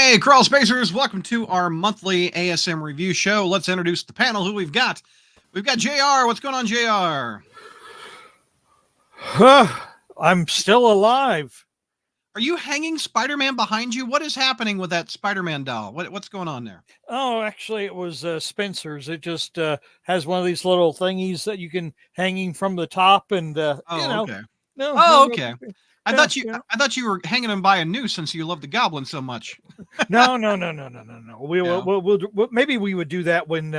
Hey, Crawlspacers, welcome to our monthly ASM review show. Let's introduce the panel who we've got. We've got JR. What's going on, JR? I'm still alive. Are you hanging Spider-Man behind you? What is happening with that Spider-Man doll? What's going on there? Oh, actually, it was Spencer's. It just has one of these little thingies that you can hanging from the top, and Okay. no, Okay. I thought you were hanging him by a noose since you love the Goblin so much. no. Maybe we would do that when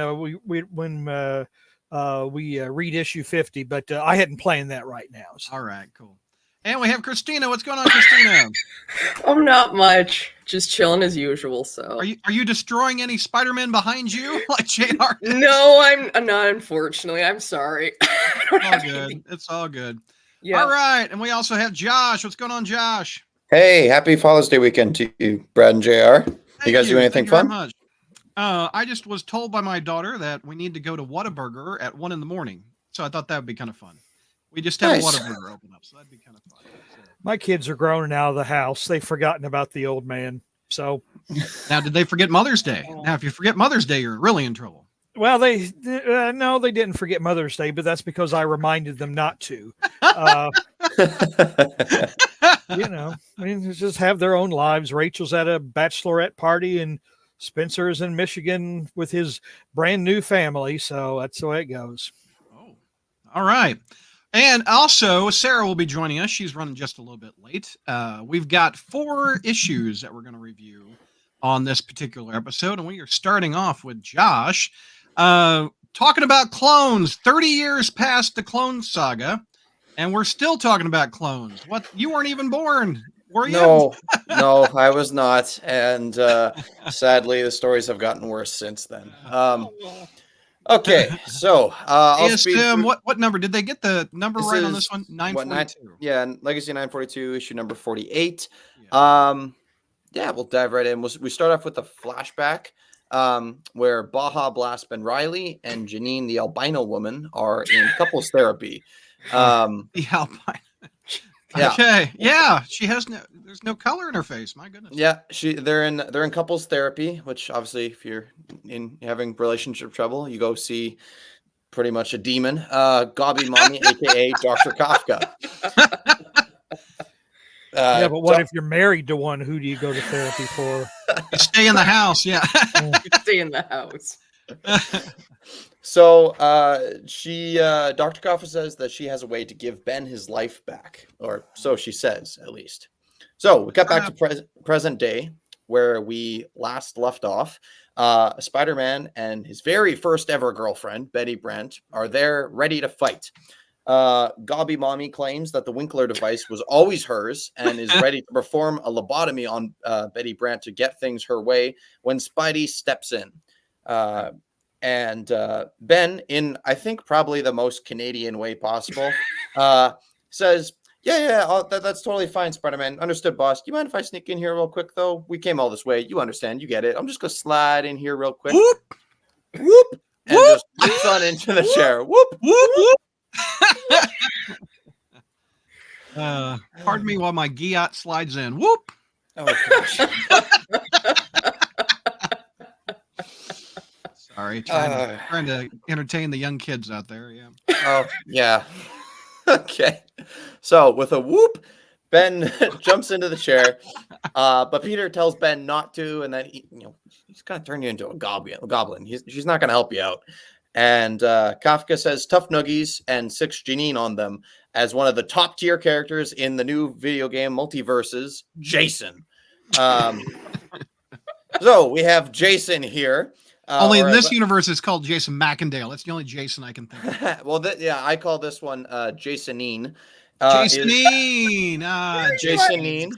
we read issue 50, but I hadn't planned that right now. So. All right, cool. And we have Christina. What's going on, Christina? Oh, not much. Just chilling as usual. So, are you destroying any Spider-Man behind you, like JR? No, I'm not. Unfortunately, I'm sorry. All good. It's all good. Yeah. All right, and we also have Josh. What's going on, Josh? Hey, happy Father's Day weekend to you, Brad and JR. You guys do anything fun? Very much. I just was told by my daughter that we need to go to Whataburger at 1 a.m. So I thought that would be kind of fun. We just have a Whataburger open up, so that'd be kind of fun. So. My kids are grown and out of the house. They've forgotten about the old man. So now, did they forget Mother's Day? Now, if you forget Mother's Day, you're really in trouble. Well, no, they didn't forget Mother's Day, but that's because I reminded them not to. Just have their own lives. Rachel's at a bachelorette party, and Spencer's in Michigan with his brand new family. So that's the way it goes. Oh, all right. And also, Sarah will be joining us. She's running just a little bit late. We've got 4 issues that we're going to review on this particular episode, and we are starting off with Josh. Talking about clones. 30 years past the Clone Saga, and we're still talking about clones. What? You weren't even born, were you? No, I was not. And sadly, the stories have gotten worse since then. Okay, so ASM, what number? Did they get the number right on this one? 942. Yeah, Legacy 942, issue number 48. Yeah, we'll dive right in. We start off with a flashback. Where Baja Blast Ben Riley and Janine, the albino woman, are in couples therapy. The albino. Yeah. Okay. Yeah. She has there's no color in her face. My goodness. Yeah. They're in couples therapy, which obviously if you're having relationship trouble, you go see pretty much a demon. Gobby Mommy, aka Dr. Kafka. But what if you're married to one? Who do you go to therapy for? Stay in the house. Yeah. Stay in the house. So Dr. Kafka says that she has a way to give Ben his life back, or so she says, at least. So we got back to present day, where we last left off. Spider-Man and his very first ever girlfriend, Betty Brant, are there ready to fight. Gobby Mommy claims that the Winkler device was always hers and is ready to perform a lobotomy on Betty Brant to get things her way when Spidey steps in. And Ben, in I think probably the most Canadian way possible, says, yeah, that's totally fine, Spider-Man. Understood, boss. Do you mind if I sneak in here real quick, though? We came all this way. You understand. You get it. I'm just going to slide in here real quick. Whoop! Whoop! And just whips on into the chair. Whoop! Whoop! Whoop! Pardon me while my Giat slides in. Whoop! Oh, gosh. Sorry, trying to entertain the young kids out there. Yeah. Oh, yeah. Okay. So with a whoop, Ben jumps into the chair, but Peter tells Ben not to, and then he's going to turn you into a goblin. She's not going to help you out. And Kafka says tough nuggies and 6 Janine on them as one of the top tier characters in the new video game multiverses, Jason. So we have Jason here. Only in this universe, it's called Jason Macendale. That's the only Jason I can think of. Well, I call this one Jasonine. Jasonine. Jasonine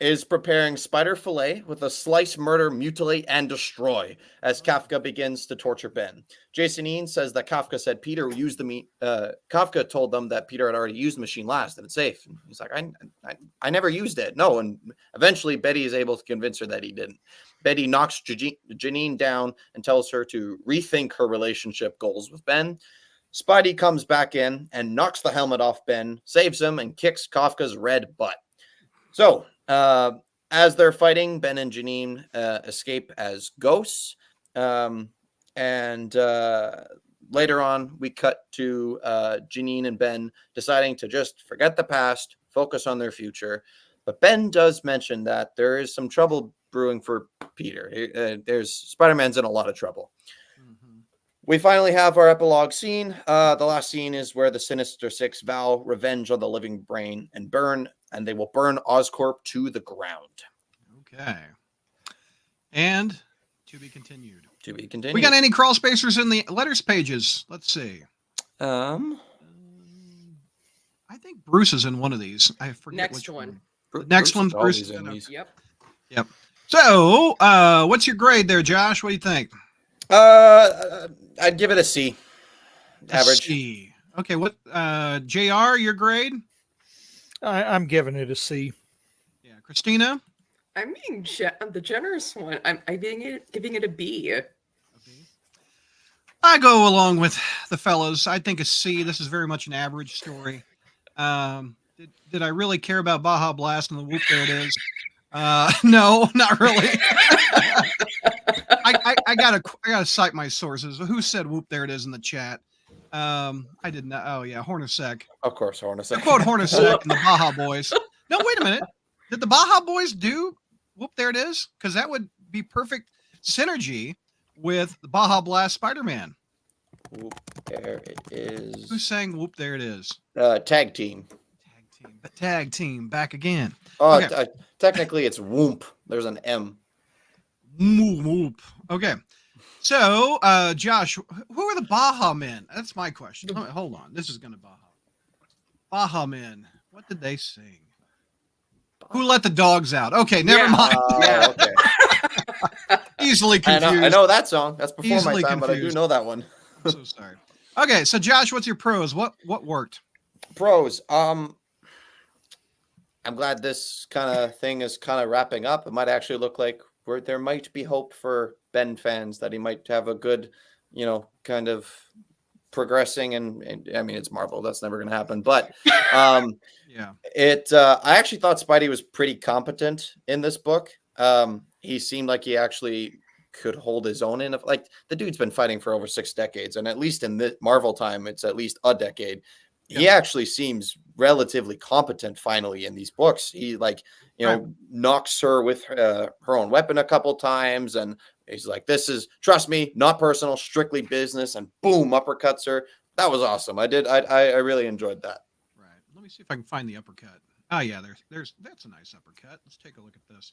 is preparing spider fillet with a slice, murder, mutilate, and destroy as Kafka begins to torture Ben. Jasonine says that Kafka said Peter used the meat. Kafka told them that Peter had already used the machine last and it's safe. And he's like, I never used it. No. And eventually Betty is able to convince her that he didn't. Betty knocks Janine down and tells her to rethink her relationship goals with Ben. Spidey comes back in and knocks the helmet off Ben, saves him, and kicks Kafka's red butt. So as they're fighting, Ben and Janine escape as ghosts. And later on, we cut to Janine and Ben deciding to just forget the past, focus on their future. But Ben does mention that there is some trouble brewing for Peter. There's Spider-Man's in a lot of trouble. Mhm. We finally have our epilogue scene. The last scene is where the Sinister Six vow revenge on the living brain and they will burn Oscorp to the ground. Okay. And to be continued. To be continued. We got any crawl spacers in the letters pages? Let's see. I think Bruce is in one of these. I forget Next which one. The next one's always Bruce. in these. Yep. So, what's your grade there, Josh? What do you think? I'd give it a C. Average. C. Okay, what JR, your grade? I'm giving it a C. Yeah, Christina? I'm being the generous one. I'm giving it a B. I go along with the fellows. I think a C. This is very much an average story. Did I really care about Baja Blast and the whoop? There it is. No, not really. I gotta cite my sources. Who said whoop? There it is in the chat. I did not. Oh yeah, Hornacek. Of course, Hornacek. I quote Hornacek and the Baja Boys. No, wait a minute. Did the Baja Boys do whoop? There it is, because that would be perfect synergy with the Baja Blast Spider-Man. Whoop, there it is. Who's saying whoop? There it is. Tag team. Tag team back again. Oh, Okay. Technically it's whoop. There's an M. Whoop. Okay. So, Josh, who are the Baja Men? That's my question. Hold on. This is going to Baja. Baja Men. What did they sing? Who let the dogs out? Okay, never mind. Okay. Easily confused. I know that song. That's before Easily my time, but I do confused. know that one. I'm so sorry. Okay, so Josh, what's your pros? What worked? Pros. I'm glad this kind of thing is kind of wrapping up. It might actually look like there might be hope for Ben fans that he might have a good, kind of progressing. And I mean, it's Marvel. That's never going to happen. But Yeah. I actually thought Spidey was pretty competent in this book. He seemed like he actually could hold his own in. Like, the dude's been fighting for over 6 decades. And at least in the Marvel time, it's at least a decade. He actually seems relatively competent finally in these books. He knocks her with her own weapon a couple times, and he's like, this is, trust me, not personal, strictly business, and boom, uppercuts her. That was awesome. I really enjoyed that. Right. Let me see if I can find the uppercut. Oh yeah, that's a nice uppercut. Let's take a look at this.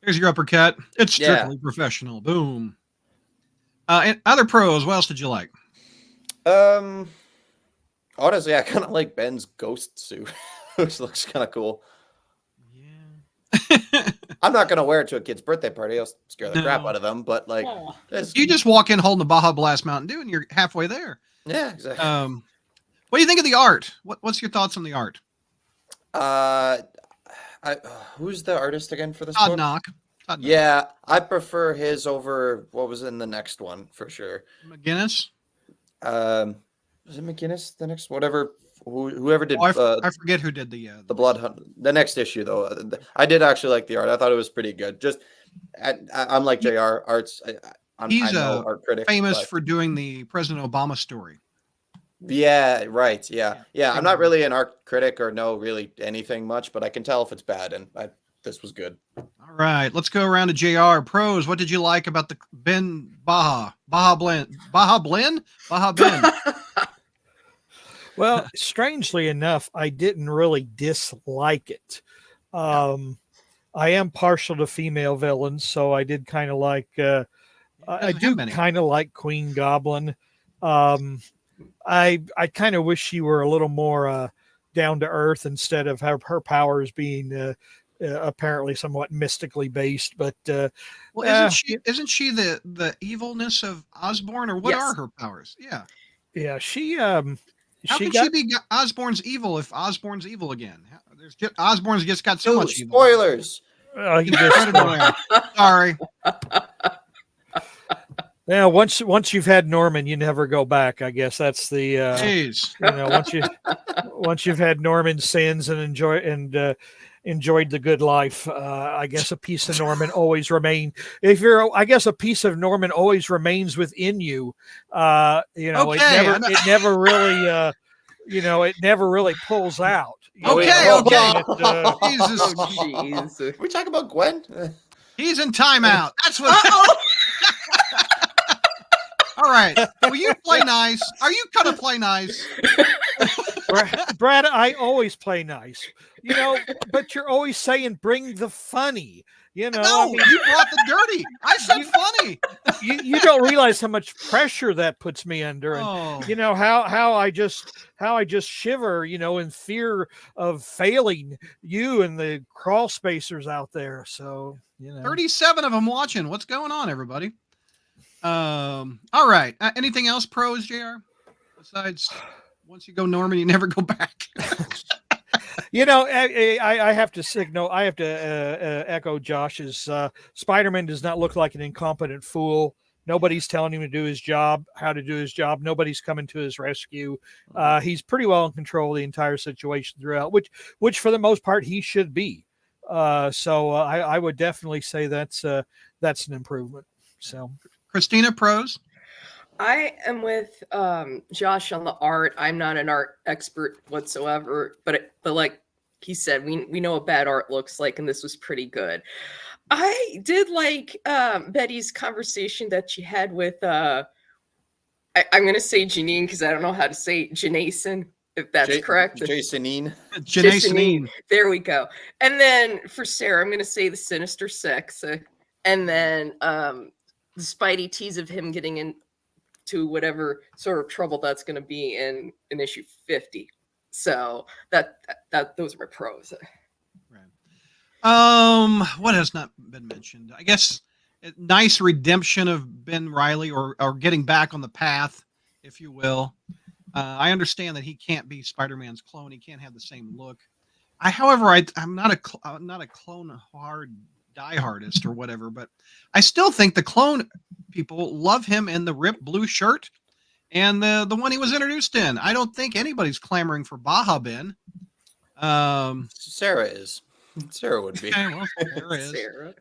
There's your uppercut. It's strictly professional. Boom. And other pros, what else did you like? Honestly, I kind of like Ben's ghost suit, which looks kind of cool. Yeah. I'm not going to wear it to a kid's birthday party. I'll scare the crap out of them. But You just walk in holding the Baja Blast Mountain Dew and you're halfway there. Yeah, exactly. What do you think of the art? What's your thoughts on the art? Who's the artist again for this Todd book? Knock. Yeah, I prefer his over what was in the next one for sure. McGinnis. Was it McGinnis? The next, whoever did. I forget who did the Blood Hunt. The next issue, though, I did actually like the art. I thought it was pretty good. Just, I'm like JR Arts. He's a art critic, famous for doing the President Obama story. Yeah, right. Yeah. I'm not really an art critic or know really anything much, but I can tell if it's bad, and this was good. All right, let's go around to JR. Pros, what did you like about the Ben Baja Blend? Baja Ben. Well, strangely enough, I didn't really dislike it. I am partial to female villains, so I did kind of like. I do kind of like Queen Goblin. I kind of wish she were a little more down to earth instead of her powers being apparently somewhat mystically based. But well, isn't she the evilness of Osborn, or what are her powers? Yeah. She. How can she be Osborn's evil if Osborn's evil again? Osborn's just got so much evil. Spoilers. Sorry. Yeah, once you've had Norman, you never go back. I guess that's the Jeez. once you've had Norman's sins and enjoyed the good life. I guess a piece of Norman always remain. I guess a piece of Norman always remains within you. Okay, it never really, it never really pulls out. Okay. Jesus. Oh, jeez. We talk about Gwen? He's in timeout. That's what. All right. Will you play nice? Are you gonna play nice? Brad, I always play nice, but you're always saying bring the funny. No, you brought the dirty. I said funny. You don't realize how much pressure that puts me under, and how I just shiver, in fear of failing you and the crawl spacers out there. So 37 of them watching. What's going on, everybody? All right. Anything else, pros, JR? Besides, once you go Norman, you never go back. I have to echo Josh's. Spider-Man does not look like an incompetent fool. Nobody's telling him how to do his job. Nobody's coming to his rescue. He's pretty well in control of the entire situation throughout, which for the most part he should be. So I would definitely say that's an improvement. So, Christina, pros. I am with Josh on the art. I'm not an art expert whatsoever, but like he said, we know what bad art looks like, and this was pretty good. I did like Betty's conversation that she had with I'm going to say Janine because I don't know how to say Janason, if that's correct. Jasonine. Janine. There we go. And then for Sarah, I'm going to say the Sinister Six, and then the Spidey tease of him getting into whatever sort of trouble that's going to be in issue 50. So that those are my pros. Right. What has not been mentioned? I guess nice redemption of Ben Reilly, or getting back on the path, if you will. I understand that he can't be Spider-Man's clone. He can't have the same look. I'm not a clone diehardist or whatever, but I still think the clone people love him in the ripped blue shirt and the one he was introduced in. I don't think anybody's clamoring for Baja Ben. Sarah is. Sarah would be. Okay, well, Sarah is. Sarah.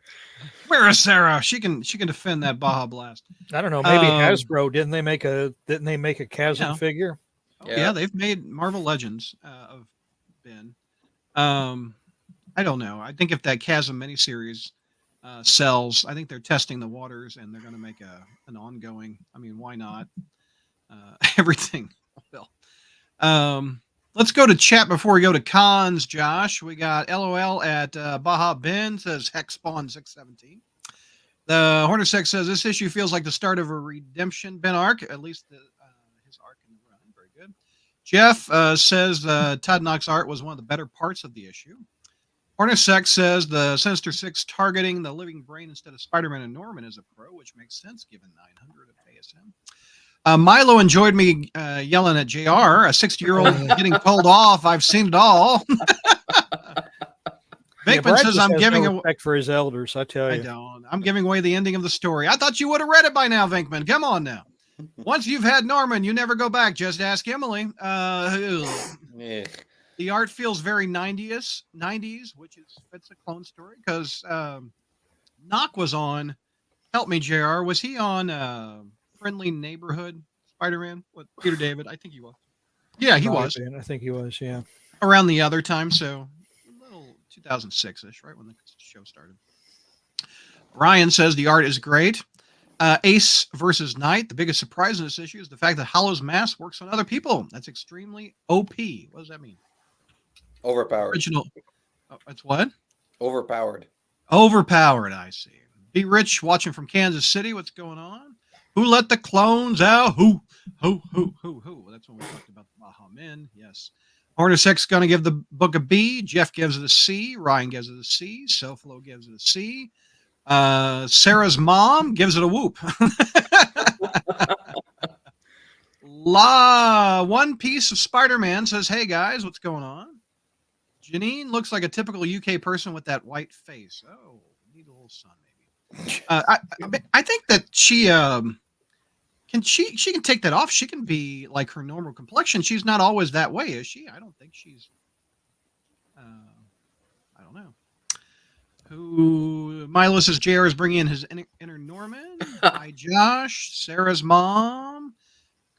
Where is Sarah? She can defend that Baja Blast. I don't know. Maybe Hasbro didn't they make a Chasm figure? Oh, yeah, they've made Marvel Legends of Ben. I don't know. I think if that Chasm miniseries sells, I think they're testing the waters and they're going to make an ongoing. I mean, why not? Everything. Well, let's go to chat before we go to cons. Josh, we got LOL at Baja Ben says Hex Spawn 617. The Hornacek says this issue feels like the start of a redemption Ben arc, at least his arc in the run. Very good. Jeff says Todd Knox art was one of the better parts of the issue. Hornacek says the Sinister Six targeting the living brain instead of Spider-Man and Norman is a pro, which makes sense given 900 of ASM. Milo enjoyed me yelling at JR, a 60-year-old getting told off. I've seen it all. Vinkman says I'm giving no respect for his elders. I tell you, I don't. I'm giving away the ending of the story. I thought you would have read it by now, Vinkman. Come on now. Once you've had Norman, you never go back. Just ask Emily. Yeah. The art feels very 90s, which fits a clone story because Knock was on. Help me, JR. Was he on Friendly Neighborhood Spider-Man with Peter David? I think he was. Yeah, he was. I think he was. Yeah. Around the other time, so a little 2006-ish, right when the show started. Ryan says the art is great. Ace versus Knight. The biggest surprise in this issue is the fact that Hollow's mask works on other people. That's extremely OP. What does that mean? Overpowered. Original. It's what? Overpowered. Overpowered, I see. Be Rich watching from Kansas City. What's going on? Who let the clones out? Who? That's when we talked about the Baja Men. Yes. Hornacek's going to give the book a B. Jeff gives it a C. Ryan gives it a C. Selflow gives it a C. Sarah's mom gives it a whoop. One piece of Spider-Man says, hey guys, what's going on? Janine looks like a typical UK person with that white face. Oh, need a little sun, maybe. I think that she can take that off. She can be like her normal complexion. She's not always that way, is she? I don't think she's. I don't don't know. Who Milo says JR is bringing in his inner Norman. Hi, Josh. Sarah's mom.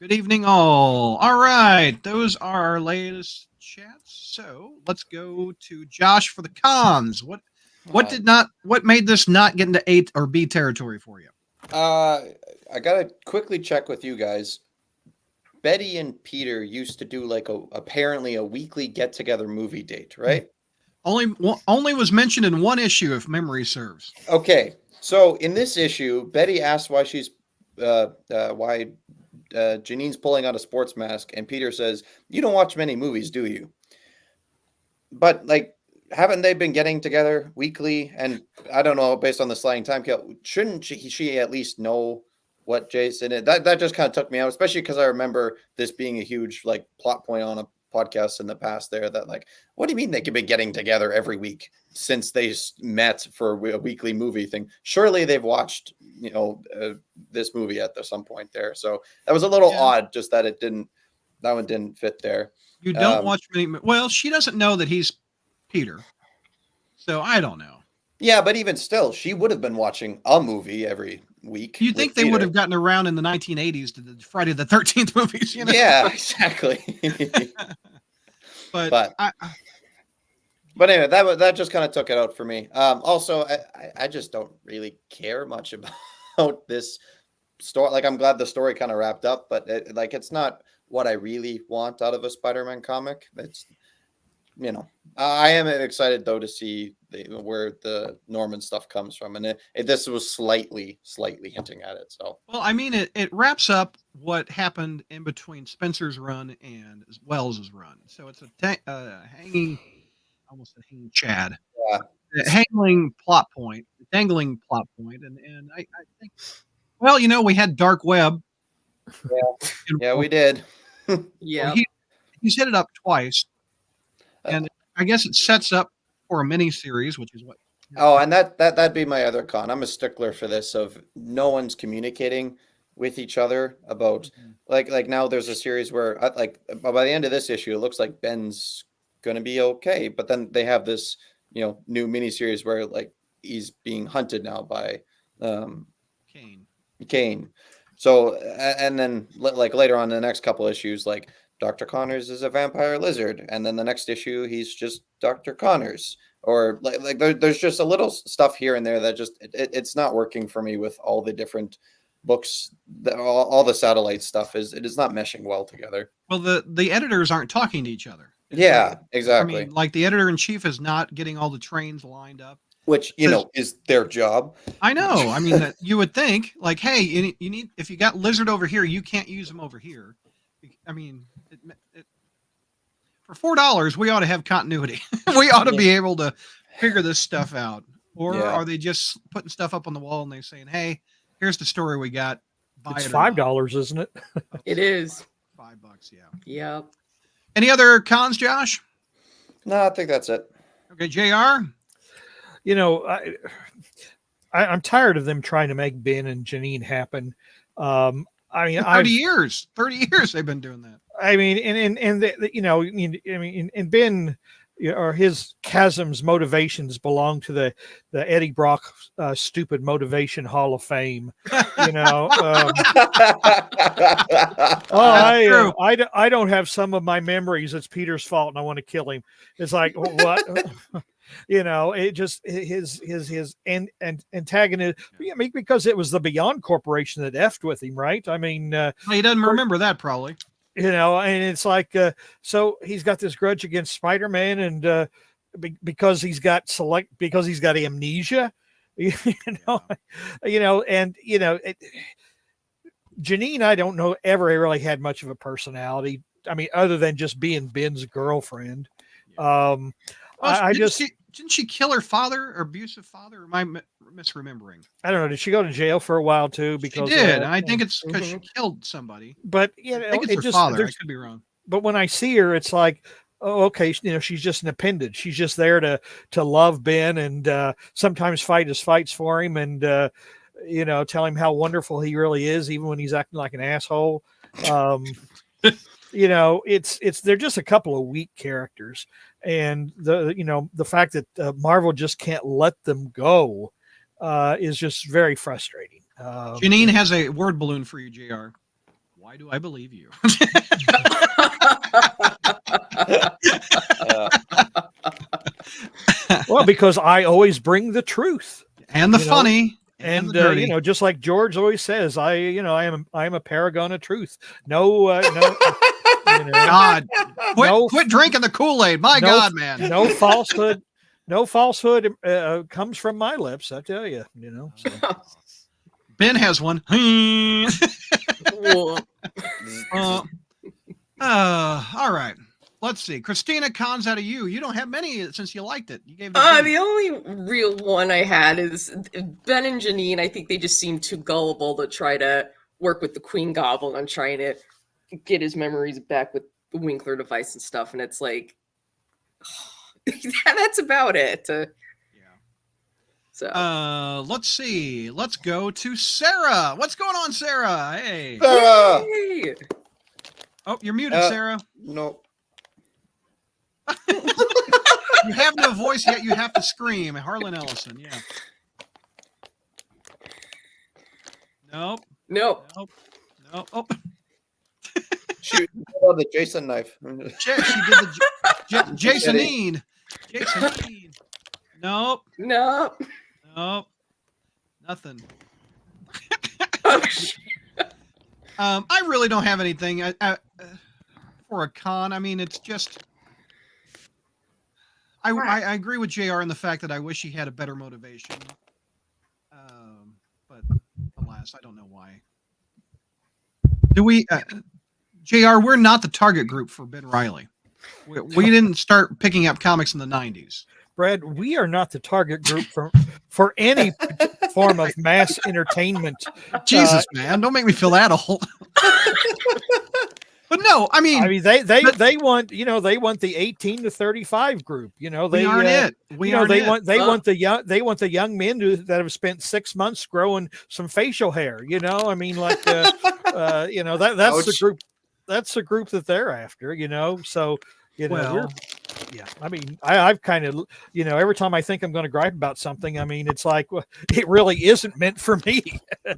Good evening, all. All right, those are our latest chats. So let's go to Josh for the cons. What made this not get into A or B territory for you? I gotta quickly check with you guys. Betty and Peter used to do like apparently a weekly get together movie date, right? Only was mentioned in one issue, if memory serves. Okay, so in this issue, Betty asks why Janine's pulling out a sports mask, and Peter says, "You don't watch many movies, do you?" But like, haven't they been getting together weekly? And I don't know, based on the sliding time scale, shouldn't she at least know what Jason is? That just kind of took me out, especially because I remember this being a huge like plot point on a podcast in the past there, that like, what do you mean they could be getting together every week since they met for a weekly movie thing? Surely they've watched, this movie at some point there. So that was a little odd, just that that one didn't fit there. You don't watch many. Well, she doesn't know that he's Peter, so I don't know. Yeah, but even still, she would have been watching a movie every week. You think they would have gotten around in the 1980s to the Friday the 13th movies? Yeah, exactly. but anyway, that just kind of took it out for me. Also, I just don't really care much about this story. Like, I'm glad the story kind of wrapped up, but it's not what I really want out of a Spider-Man comic. It's, I am excited though to see where the Norman stuff comes from, and this was slightly hinting at it. So, well, I mean, it wraps up what happened in between Spencer's run and Wells's run. So it's a hanging, almost a hanging Chad, dangling plot point, and I think, well, we had Dark Web. Yeah, we did. Yeah, he's hit it up twice. And I guess it sets up for a mini series, which is what. Oh, and that'd be my other con. I'm a stickler for this, of no one's communicating with each other about like now there's a series where by the end of this issue, it looks like Ben's gonna be okay, but then they have this new mini series where like he's being hunted now by Kane. So and then like later on in the next couple issues, like Dr. Connors is a vampire lizard, and then the next issue he's just Dr. Connors, or like there's just a little stuff here and there that just it's not working for me with all the different books. All the satellite stuff it is not meshing well together. Well, the editors aren't talking to each other. Yeah, exactly. I mean, like the editor in chief is not getting all the trains lined up, which is their job. I know. I mean, that you would think like, hey, you need, if you got lizard over here, you can't use them over here. I mean, for $4, we ought to have continuity. We ought to be able to figure this stuff out. Or are they just putting stuff up on the wall and they're saying, "Hey, here's the story we got. Buy it's $5, isn't it?" It is $5. Yeah. Yep. Any other cons, Josh? No, I think that's it. Okay, JR. I'm tired of them trying to make Ben and Janine happen. I mean, 30 years they've been doing that. I mean, and Ben, or his chasm's motivations belong to the Eddie Brock stupid motivation Hall of Fame. I don't have some of my memories. It's Peter's fault, and I want to kill him. It's like what. It just his antagonist, because it was the Beyond Corporation that effed with him, right? I mean, he doesn't remember that probably. And it's like, so he's got this grudge against Spider-Man, and because he's got amnesia, Janine, I don't know, ever really had much of a personality. I mean, other than just being Ben's girlfriend. Didn't she kill her father, or abusive father? Or am I misremembering? I don't know. Did she go to jail for a while too? Because she did. I think it's because she killed somebody. But I think it's her father. I could be wrong. But when I see her, it's like, oh, okay, she's just an appendage. She's just there to love Ben and sometimes fight his fights for him, and tell him how wonderful he really is, even when he's acting like an asshole. They're just a couple of weak characters. and the fact that Marvel just can't let them go is just very frustrating. Janine has a word balloon for you, JR. Why do I believe you? Well, because I always bring the truth and the funny and the dirty. Just like George always says, I am a paragon of truth. No, God, quit drinking the Kool-Aid. God, man, no falsehood. No falsehood comes from my lips. I tell you, So. Ben has one. All right. Let's see. Christina, cons out of you. You don't have many since you liked it. You gave it the only real one I had is Ben and Janine. I think they just seem too gullible to try to work with the Queen Goblin on trying to get his memories back with the Winkler device and stuff. And it's like, that's about it. So let's see. Let's go to Sarah. What's going on, Sarah? Hey. Sarah! Hey. Oh, you're muted, Sarah. No. You have no voice yet. You have to scream. Harlan Ellison. Yeah. Nope. Oh. She did the Jason knife. She did the Jasonine. Jasonine. Nope. Nothing. I really don't have anything for a con. I mean, it's just. I agree with JR in the fact that I wish he had a better motivation. But alas, I don't know why. Do we, JR? We're not the target group for Ben Reilly. We didn't start picking up comics in the 90s. Brad, we are not the target group for any form of mass entertainment. Jesus, man, don't make me feel that old. But no, I mean they want the 18 to 35 group. They aren't it. Want the young men that have spent 6 months growing some facial hair. I mean, like that's the group. That's the group that they're after. So I mean, I've kind of, every time I think I'm going to gripe about something, I mean, it's like, well, it really isn't meant for me.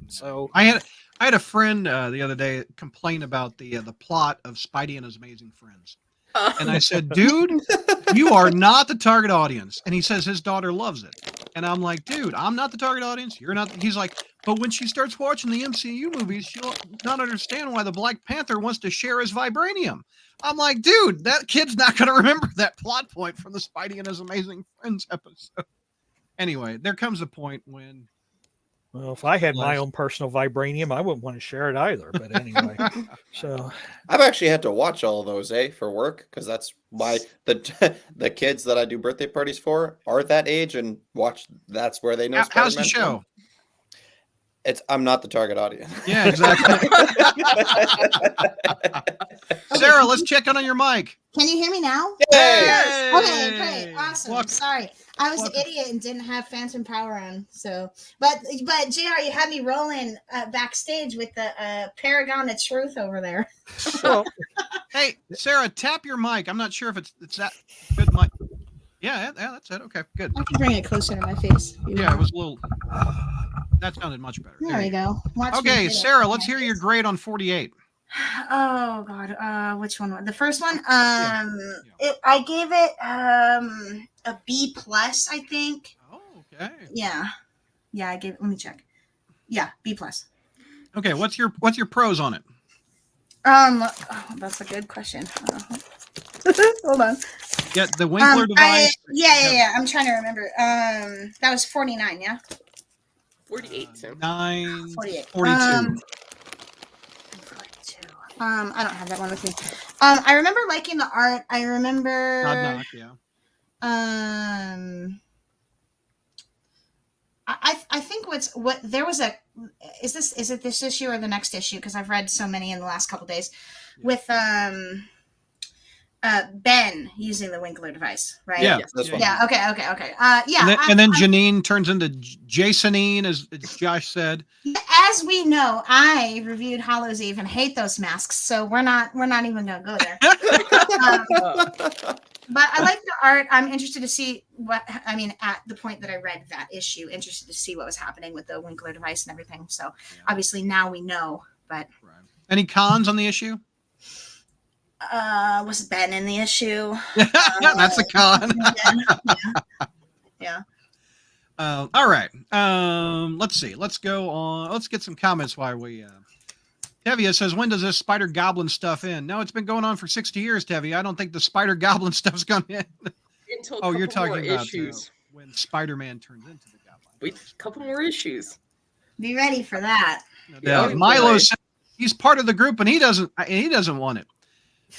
So I had a friend the other day complain about the plot of Spidey and His Amazing Friends. And I said, dude, you are not the target audience. And he says his daughter loves it. And I'm like, dude, I'm not the target audience. You're not. He's like, but when she starts watching the MCU movies, she'll not understand why the Black Panther wants to share his vibranium. I'm like, dude, that kid's not going to remember that plot point from the Spidey and His Amazing Friends episode. Anyway, there comes a point when. Well, if I had my own personal vibranium, I wouldn't want to share it either. But anyway, so I've actually had to watch all of those, for work, because that's why the kids that I do birthday parties for are at that age and watch. That's where they know. How's the show? I'm not the target audience. Yeah, exactly. Sarah, let's check in on your mic. Can you hear me now? Yes. Okay, great, awesome. Sorry, I was an idiot and didn't have Phantom Power on. So, but JR, you had me rolling backstage with the Paragon of Truth over there. Hey, Sarah, tap your mic. I'm not sure if it's that good mic. Yeah, that's it. Okay, good. I can bring it closer to my face. Yeah, it was a little. That sounded much better. There we go. Okay, Sarah, let's hear your grade on 48. Oh God, which one? The first one. I gave it a B plus, I think. Oh, okay. Yeah, I gave. Let me check. Yeah, B plus. Okay, what's your pros on it? That's a good question. Hold on. Yeah, the Winkler device. Yeah. I'm trying to remember. That was 49. Yeah. 48. 42. 42. I don't have that one with me. I remember liking the art. I remember. Knock, yeah. I think is it this issue or the next issue? Because I've read so many in the last couple days with Ben using the Winkler device, right? Yeah, this one. Yeah. Okay. And then Janine turns into Jasonine, as Josh said. As we know, I reviewed Hallows Eve and hate those masks, so we're not even gonna go there. But I like the art. I'm interested to see at the point that I read that issue, interested to see what was happening with the Winkler device and everything. So obviously now we know, but. Right. Any cons on the issue? Was Ben in the issue? That's a con. Yeah. All right. Let's see. Let's go on. Let's get some comments while we. Tevia says, when does this Spider Goblin stuff end? No, it's been going on for 60 years, Tevia. I don't think the Spider Goblin stuff's going to end. Until you're talking about issues. When Spider-Man turns into the Goblin. A couple more issues. Be ready for that. Yeah. Milo says he's part of the group and he doesn't want it.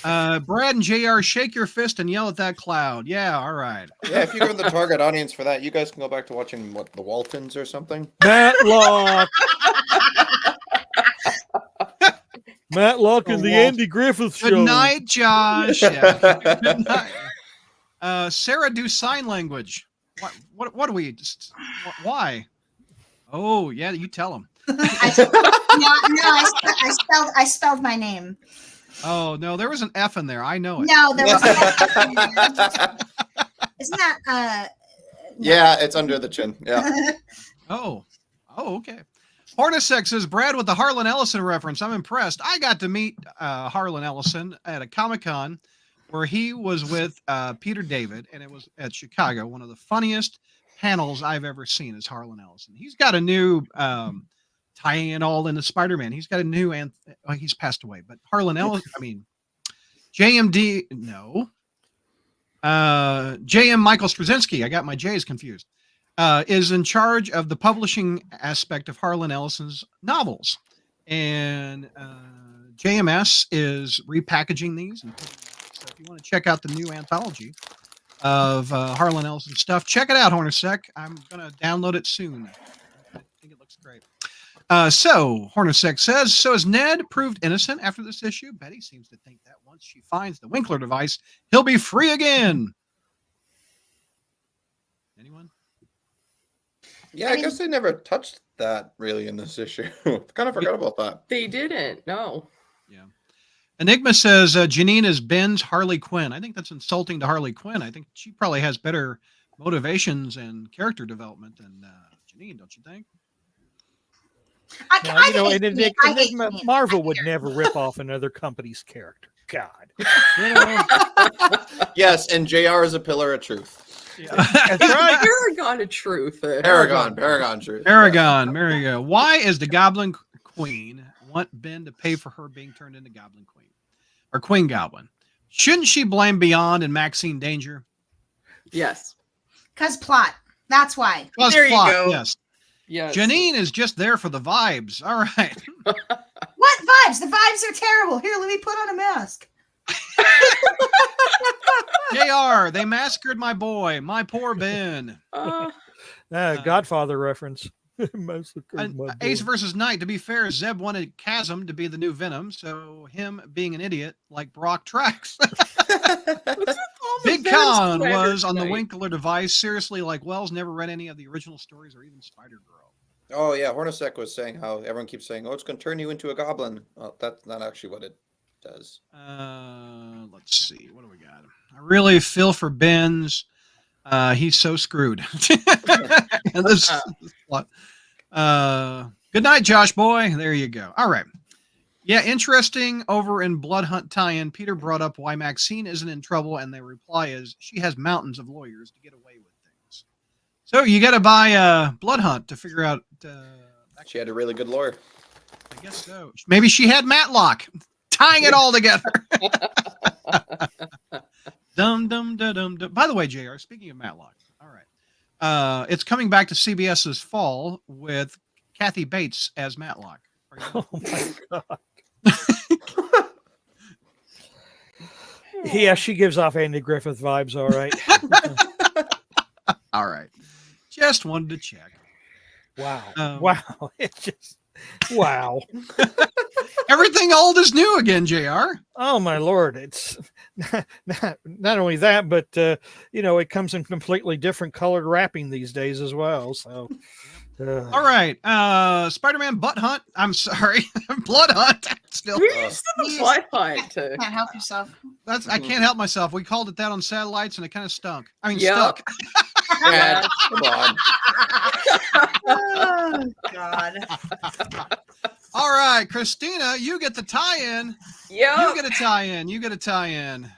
Brad and JR, shake your fist and yell at that cloud. Yeah, all right. Yeah, if you go to the target audience for that, you guys can go back to watching the Waltons or something. Matlock. Matlock and the Andy Griffith Show. Good night, Josh. Yeah. Good night. Sarah, do sign language. What do we just? Why? Oh, yeah, you tell them. I spelled my name. Oh no, there was an F in there. I know it. No, there was an F in there. Isn't that Yeah, it's under the chin. Yeah. Oh, okay. Hornacek says, Brad with the Harlan Ellison reference. I'm impressed. I got to meet Harlan Ellison at a Comic-Con where he was with Peter David, and it was at Chicago. One of the funniest panels I've ever seen is Harlan Ellison. He's got a new tying it all into Spider-Man. He's got a new he's passed away, but Harlan Ellison, JMD, no. JM Michael Straczynski, I got my J's confused. Is in charge of the publishing aspect of Harlan Ellison's novels. And JMS is repackaging these. And so if you want to check out the new anthology of Harlan Ellison stuff, check it out, Hornacek. I'm going to download it soon. I think it looks great. So Hornacek says, so is Ned proved innocent after this issue? Betty seems to think that once she finds the Winkler device, he'll be free again. Anyone? Yeah, I guess they never touched that really in this issue. Kind of forgot about that. They didn't. No. Yeah. Enigma says Janine is Ben's Harley Quinn. I think that's insulting to Harley Quinn. I think she probably has better motivations and character development than Janine, don't you think? Enigma, Marvel would never rip off another company's character. God. Yes, and JR is a pillar of truth. Yeah. That's right. Paragon of truth. Paragon truth. Paragon. There you go. Why is the Goblin Queen want Ben to pay for her being turned into Goblin Queen or Queen Goblin? Shouldn't she blame Beyond and Maxine Danger? Yes. Because plot. That's why. There you go. Yes. Yes. Janine is just there for the vibes. All right. What vibes? The vibes are terrible. Here, let me put on a mask. JR, they massacred my boy, my poor Ben. Godfather reference. Ace versus Knight. To be fair, Zeb wanted Chasm to be the new Venom, so him being an idiot like Brock tracks. Big Con was on the Winkler device. Seriously, like Wells never read any of the original stories or even Spider-Girl. Oh yeah, Hornacek was saying how everyone keeps saying, "Oh, it's going to turn you into a goblin." Well, that's not actually what it does. Let's see. What do we got? I really feel for Ben's. He's so screwed. Good night, Josh boy. There you go. All right. Yeah, interesting. Over in Blood Hunt tie-in, Peter brought up why Maxine isn't in trouble, and the reply is she has mountains of lawyers to get away with things. So you got to buy Blood Hunt to figure out. She had a really good lawyer. I guess so. Maybe she had Matlock tying it all together. Dum dum da dum dum. By the way, JR, speaking of Matlock, all right, it's coming back to CBS's fall with Kathy Bates as Matlock. Oh my god. Yeah, she gives off Andy Griffith vibes. All right. All right. Just wanted to check. Wow. Wow. It's just wow. Everything old is new again, JR. Oh my Lord. It's not only that, but it comes in completely different colored wrapping these days as well. So all right. Spider-Man Butt Hunt. I'm sorry. Blood Hunt. Still the Blood Hunt. Can't help yourself. I can't help myself. We called it that on satellites, and it kind of stunk. I mean, Yep. stuck. Dad, come on. Oh, God. All right, Christina, you get the tie-in. Yep. You get a tie-in. You get a tie-in.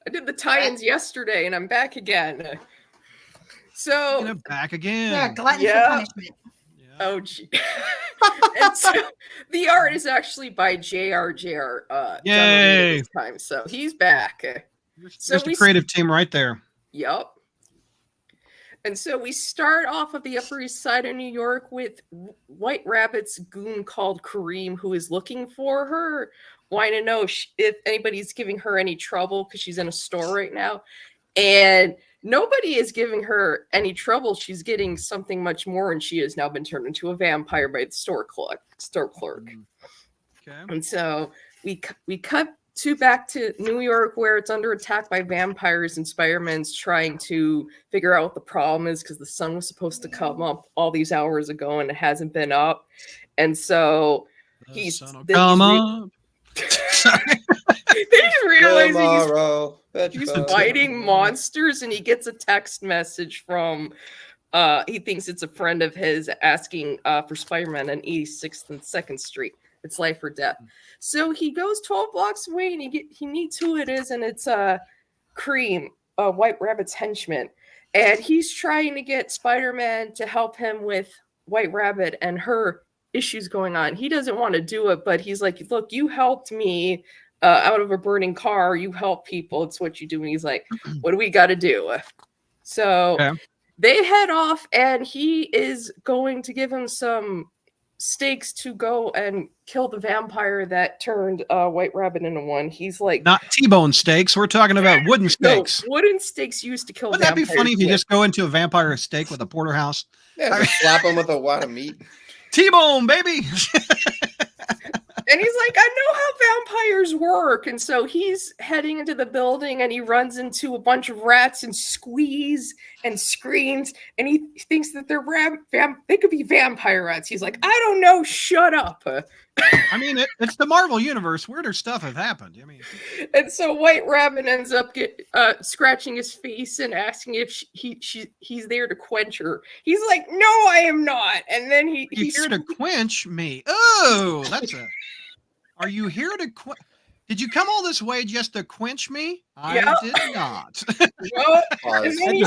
I did the tie-ins yesterday, and I'm back again. So Get it back again. Yeah, glutton for punishment. Yeah. oh, gee. And so the art is actually by JR. Yay. This time, so he's back. There's the creative team right there. Yep. And so we start off of the Upper East Side of New York with White Rabbit's goon called Kareem, who is looking for her, wanting to know if anybody's giving her any trouble because she's in a store right now. And nobody is giving her any trouble. She's getting something much more, and she has now been turned into a vampire by the store clerk. Okay. And so we cut back to New York, where it's under attack by vampires, and Spider-Man's trying to figure out what the problem is because the sun was supposed to come up all these hours ago and it hasn't been up. And so he's realizing he's fighting monsters, and he gets a text message from he thinks it's a friend of his asking for Spider-Man on 86th and 2nd Street. It's life or death. So he goes 12 blocks away, and he meets who it is, and it's Cream, White Rabbit's henchman. And he's trying to get Spider-Man to help him with White Rabbit and her issues going on. He doesn't want to do it, but he's like, look, you helped me out of a burning car. You help people. It's what you do. And he's like, what do we got to do? So they head off, and he is going to give him some stakes to go and kill the vampire that turned White Rabbit into one. He's like, not T-bone steaks. We're talking about wooden stakes. No, wooden stakes used to kill. Wouldn't that be funny if you just go into a vampire steak with a porterhouse? Yeah, slap him with a wad of meat. T-bone, baby. And he's like, I know how vampires work. And so he's heading into the building, and he runs into a bunch of rats and squeeze and screams. And he thinks that they're they could be vampire rats. He's like, I don't know. Shut up. I mean, it's the Marvel universe. Weirder stuff have happened. I mean, and so White Rabbit ends up scratching his face and asking if he's there to quench her. He's like, no, I am not. And then he's here to quench me. Oh, that's a. Are you here to quench? Did you come all this way just to quench me? I did not. And then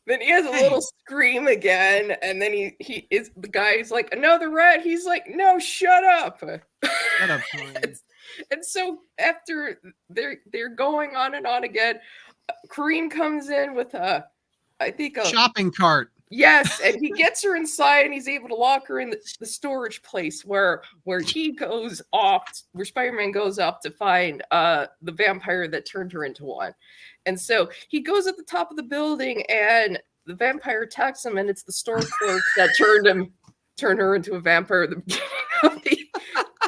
then he has a little scream again, and then the guy's like, another rat. He's like, no, shut up. Shut up, and so after they're going on and on again, Kareem comes in with a shopping cart. Yes, and he gets her inside, and he's able to lock her in the storage place where he goes off, where Spider-Man goes off to find the vampire that turned her into one. And so he goes at the top of the building, and the vampire attacks him, and it's the store clerk that turned her into a vampire at the beginning of the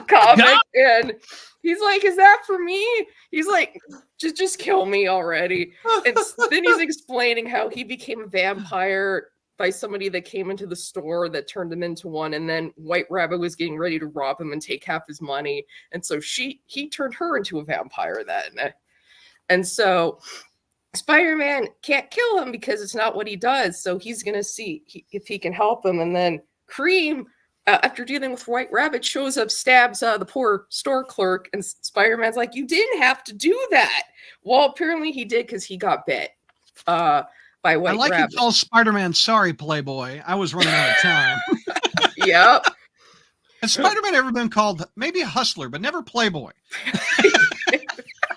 comic. And he's like, is that for me? He's like, just kill me already. And then he's explaining how he became a vampire by somebody that came into the store that turned him into one, and then White Rabbit was getting ready to rob him and take half his money, and so he turned her into a vampire then. And so Spider-Man can't kill him because it's not what he does, so he's gonna see if he can help him. And then Cream, after dealing with White Rabbit, shows up, stabs the poor store clerk, and Spider-Man's like, you didn't have to do that. Well, apparently he did, because he got bit by White Rabbit. I like you call Spider-Man sorry, Playboy. I was running out of time. Yep. Has Spider-Man ever been called maybe a hustler, but never Playboy?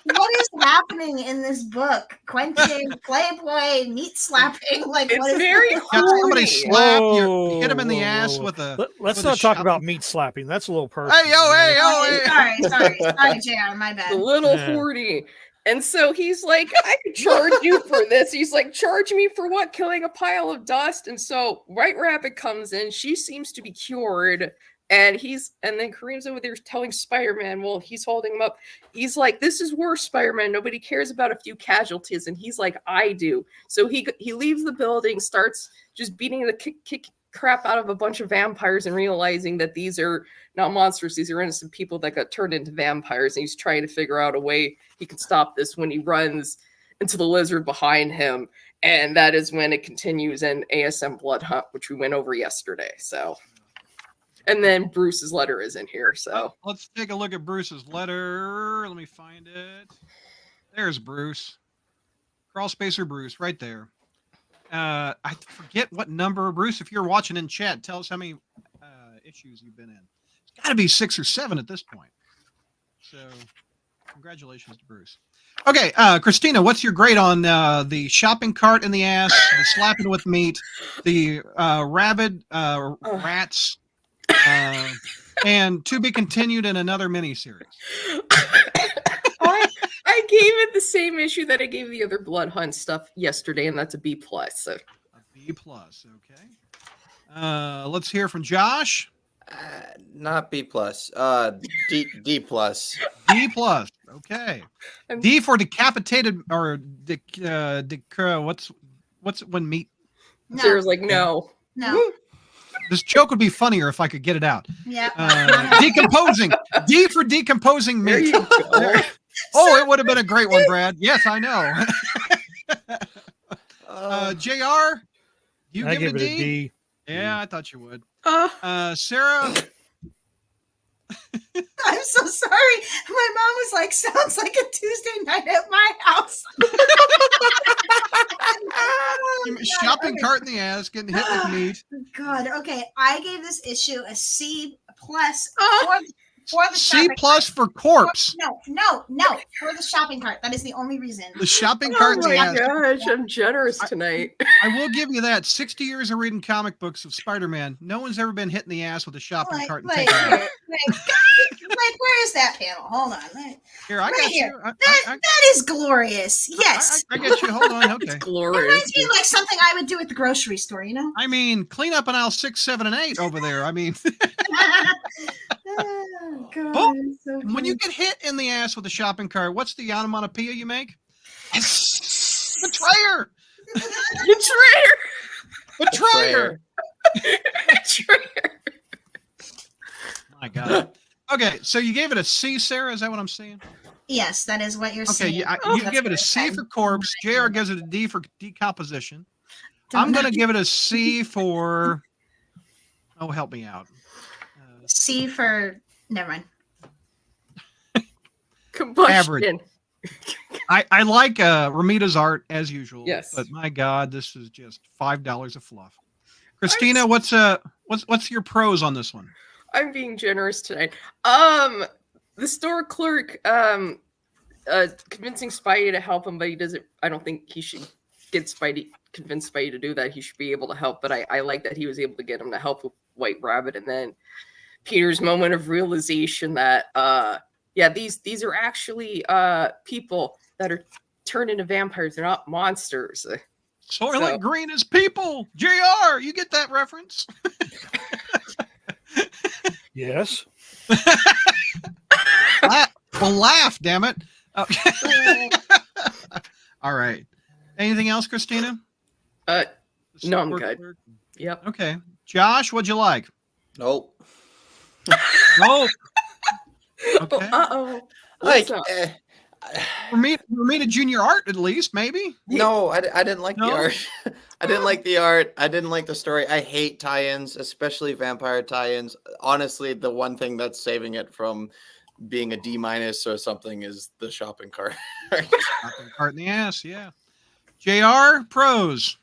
What is happening in this book? Quenching, Playboy, meat slapping. Like, it's what is very somebody slap you, hit him in the ass with a. Let's not talk about meat slapping. That's a little personal. Hey, Sorry, JR, my bad. A little horny. And so he's like, I could charge you for this. He's like, charge me for what? Killing a pile of dust. And so White Rabbit comes in. She seems to be cured. And then Kareem's over there telling Spider-Man, well, he's holding him up. He's like, this is worse, Spider-Man. Nobody cares about a few casualties. And he's like, I do. So he leaves the building, starts just beating the crap out of a bunch of vampires and realizing that these are not monsters, these are innocent people that got turned into vampires, and he's trying to figure out a way he can stop this when he runs into the lizard behind him. And that is when it continues in ASM Blood Hunt, which we went over yesterday. So, and then Bruce's letter is in here. So let's take a look at Bruce's letter. Let me find it. There's Bruce. Crawlspacer Bruce, right there. I forget what number, Bruce. If you're watching in chat, tell us how many issues you've been in. It's got to be 6 or 7 at this point. So, congratulations to Bruce. Okay, Christina, what's your grade on the shopping cart in the ass, the slapping with meat, the rabid rats, and to be continued in another miniseries? I gave it the same issue that I gave the other Blood Hunt stuff yesterday, and that's a B+. So. A B+, okay. Let's hear from Josh. Not B+. D+. D+. D+. Okay. D for decapitated or what's when meat? No. Sarah's like, no. This joke would be funnier if I could get it out. Yeah. Decomposing. D for decomposing meat. There you go. Oh, it would have been a great one, Brad. Yes, I know. JR, you I give it a a D. Yeah, I thought you would. Sarah. I'm so sorry. My mom was like, sounds like a Tuesday night at my house. Shopping cart in the ass, getting hit with meat. God. Okay. I gave this issue a C+ for the C+ shopping cart. for corpse. No. For the shopping cart. That is the only reason. The shopping cart in Oh the my ass. gosh, I'm generous tonight. I will give you that. 60 years of reading comic books of Spider-Man. No one's ever been hit in the ass with a shopping cart and taken it out. Where is that panel? Hold on. Here, I Right got here. you. That is glorious. Yes. I got you. Hold on. It's Okay. It glorious. reminds me like something I would do at the grocery store, you know? I mean, clean up in aisle 6, 7, and 8 over there. I mean, Oh, God, Oh, it's so when you funny. get hit in the ass with a shopping cart, what's the onomatopoeia you make? Betrayer! Betrayer! Betrayer. My God. Okay, so you gave it a C, Sarah? Is that what I'm saying? Yes, that is what you're Okay, saying. you That's give it a what C I for said. corpse. JR gives it a D for decomposition. Don't I'm going to know. give it a C for... Oh, help me out. C for never mind. Combustion. Average. I like Ramita's art as usual. Yes. But my God, this is just $5 of fluff. Christina, what's your pros on this one? I'm being generous tonight. The store clerk convincing Spidey to help him, but he doesn't. I don't think he should convince Spidey to do that. He should be able to help, but I like that he was able to get him to help with White Rabbit, and then Peter's moment of realization that these are actually people that are turned into vampires. They're not monsters. Soylent Green is people. JR, you get that reference? Yes. Well, laugh, damn it. Okay. All right. Anything else, Christina? No, I'm good. Yep. Okay. Josh, what'd you like? Nope. Oh. Okay. Uh-oh. Like, Ramita Junior art, at least, maybe. no, I didn't like No? the art. I didn't like the art. I didn't like the story. I hate tie-ins, especially vampire tie-ins. Honestly, the one thing that's saving it from being a D- or something is the shopping cart. Shopping cart in the ass, yeah. JR, pros.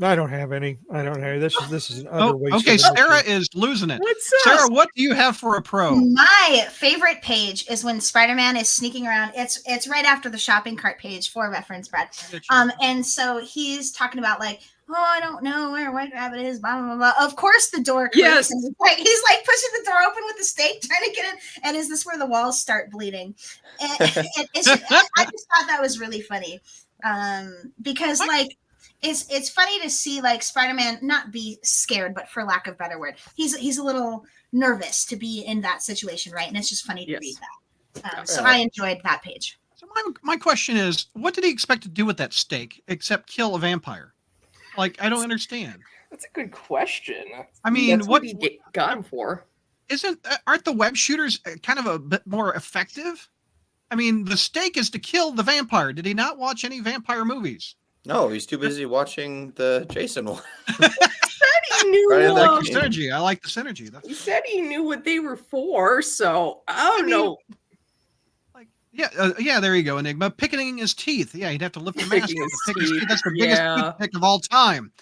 I don't have any. This is an utter waste. Okay, of an Sarah issue. is losing it. What's up? Sarah, what do you have for a pro? My favorite page is when Spider-Man is sneaking around. It's right after the shopping cart page for reference, Brad. And so he's talking about like, oh, I don't know where White Rabbit is, blah blah blah. Of course, the door creaks. Yes. And he's like pushing the door open with the stake, trying to get in. And is this where the walls start bleeding? And I just thought that was really funny, because like. It's funny to see like Spider-Man not be scared, but for lack of a better word, he's a little nervous to be in that situation, right? And it's just funny to read that. So I enjoyed that page. So my question is, what did he expect to do with that stake except kill a vampire? Like, I don't understand. That's a good question. I mean, That's what he got him for? Aren't the web shooters kind of a bit more effective? I mean, the stake is to kill the vampire. Did he not watch any vampire movies? No, he's too busy watching the Jason one. He knew. Right, The synergy. I like the synergy. He said he knew what they were for, so I don't know. Like, yeah, there you go, Enigma. Picketing his teeth. Yeah, he'd have to lift the mask up to pick his teeth. That's the biggest toothpick of all time.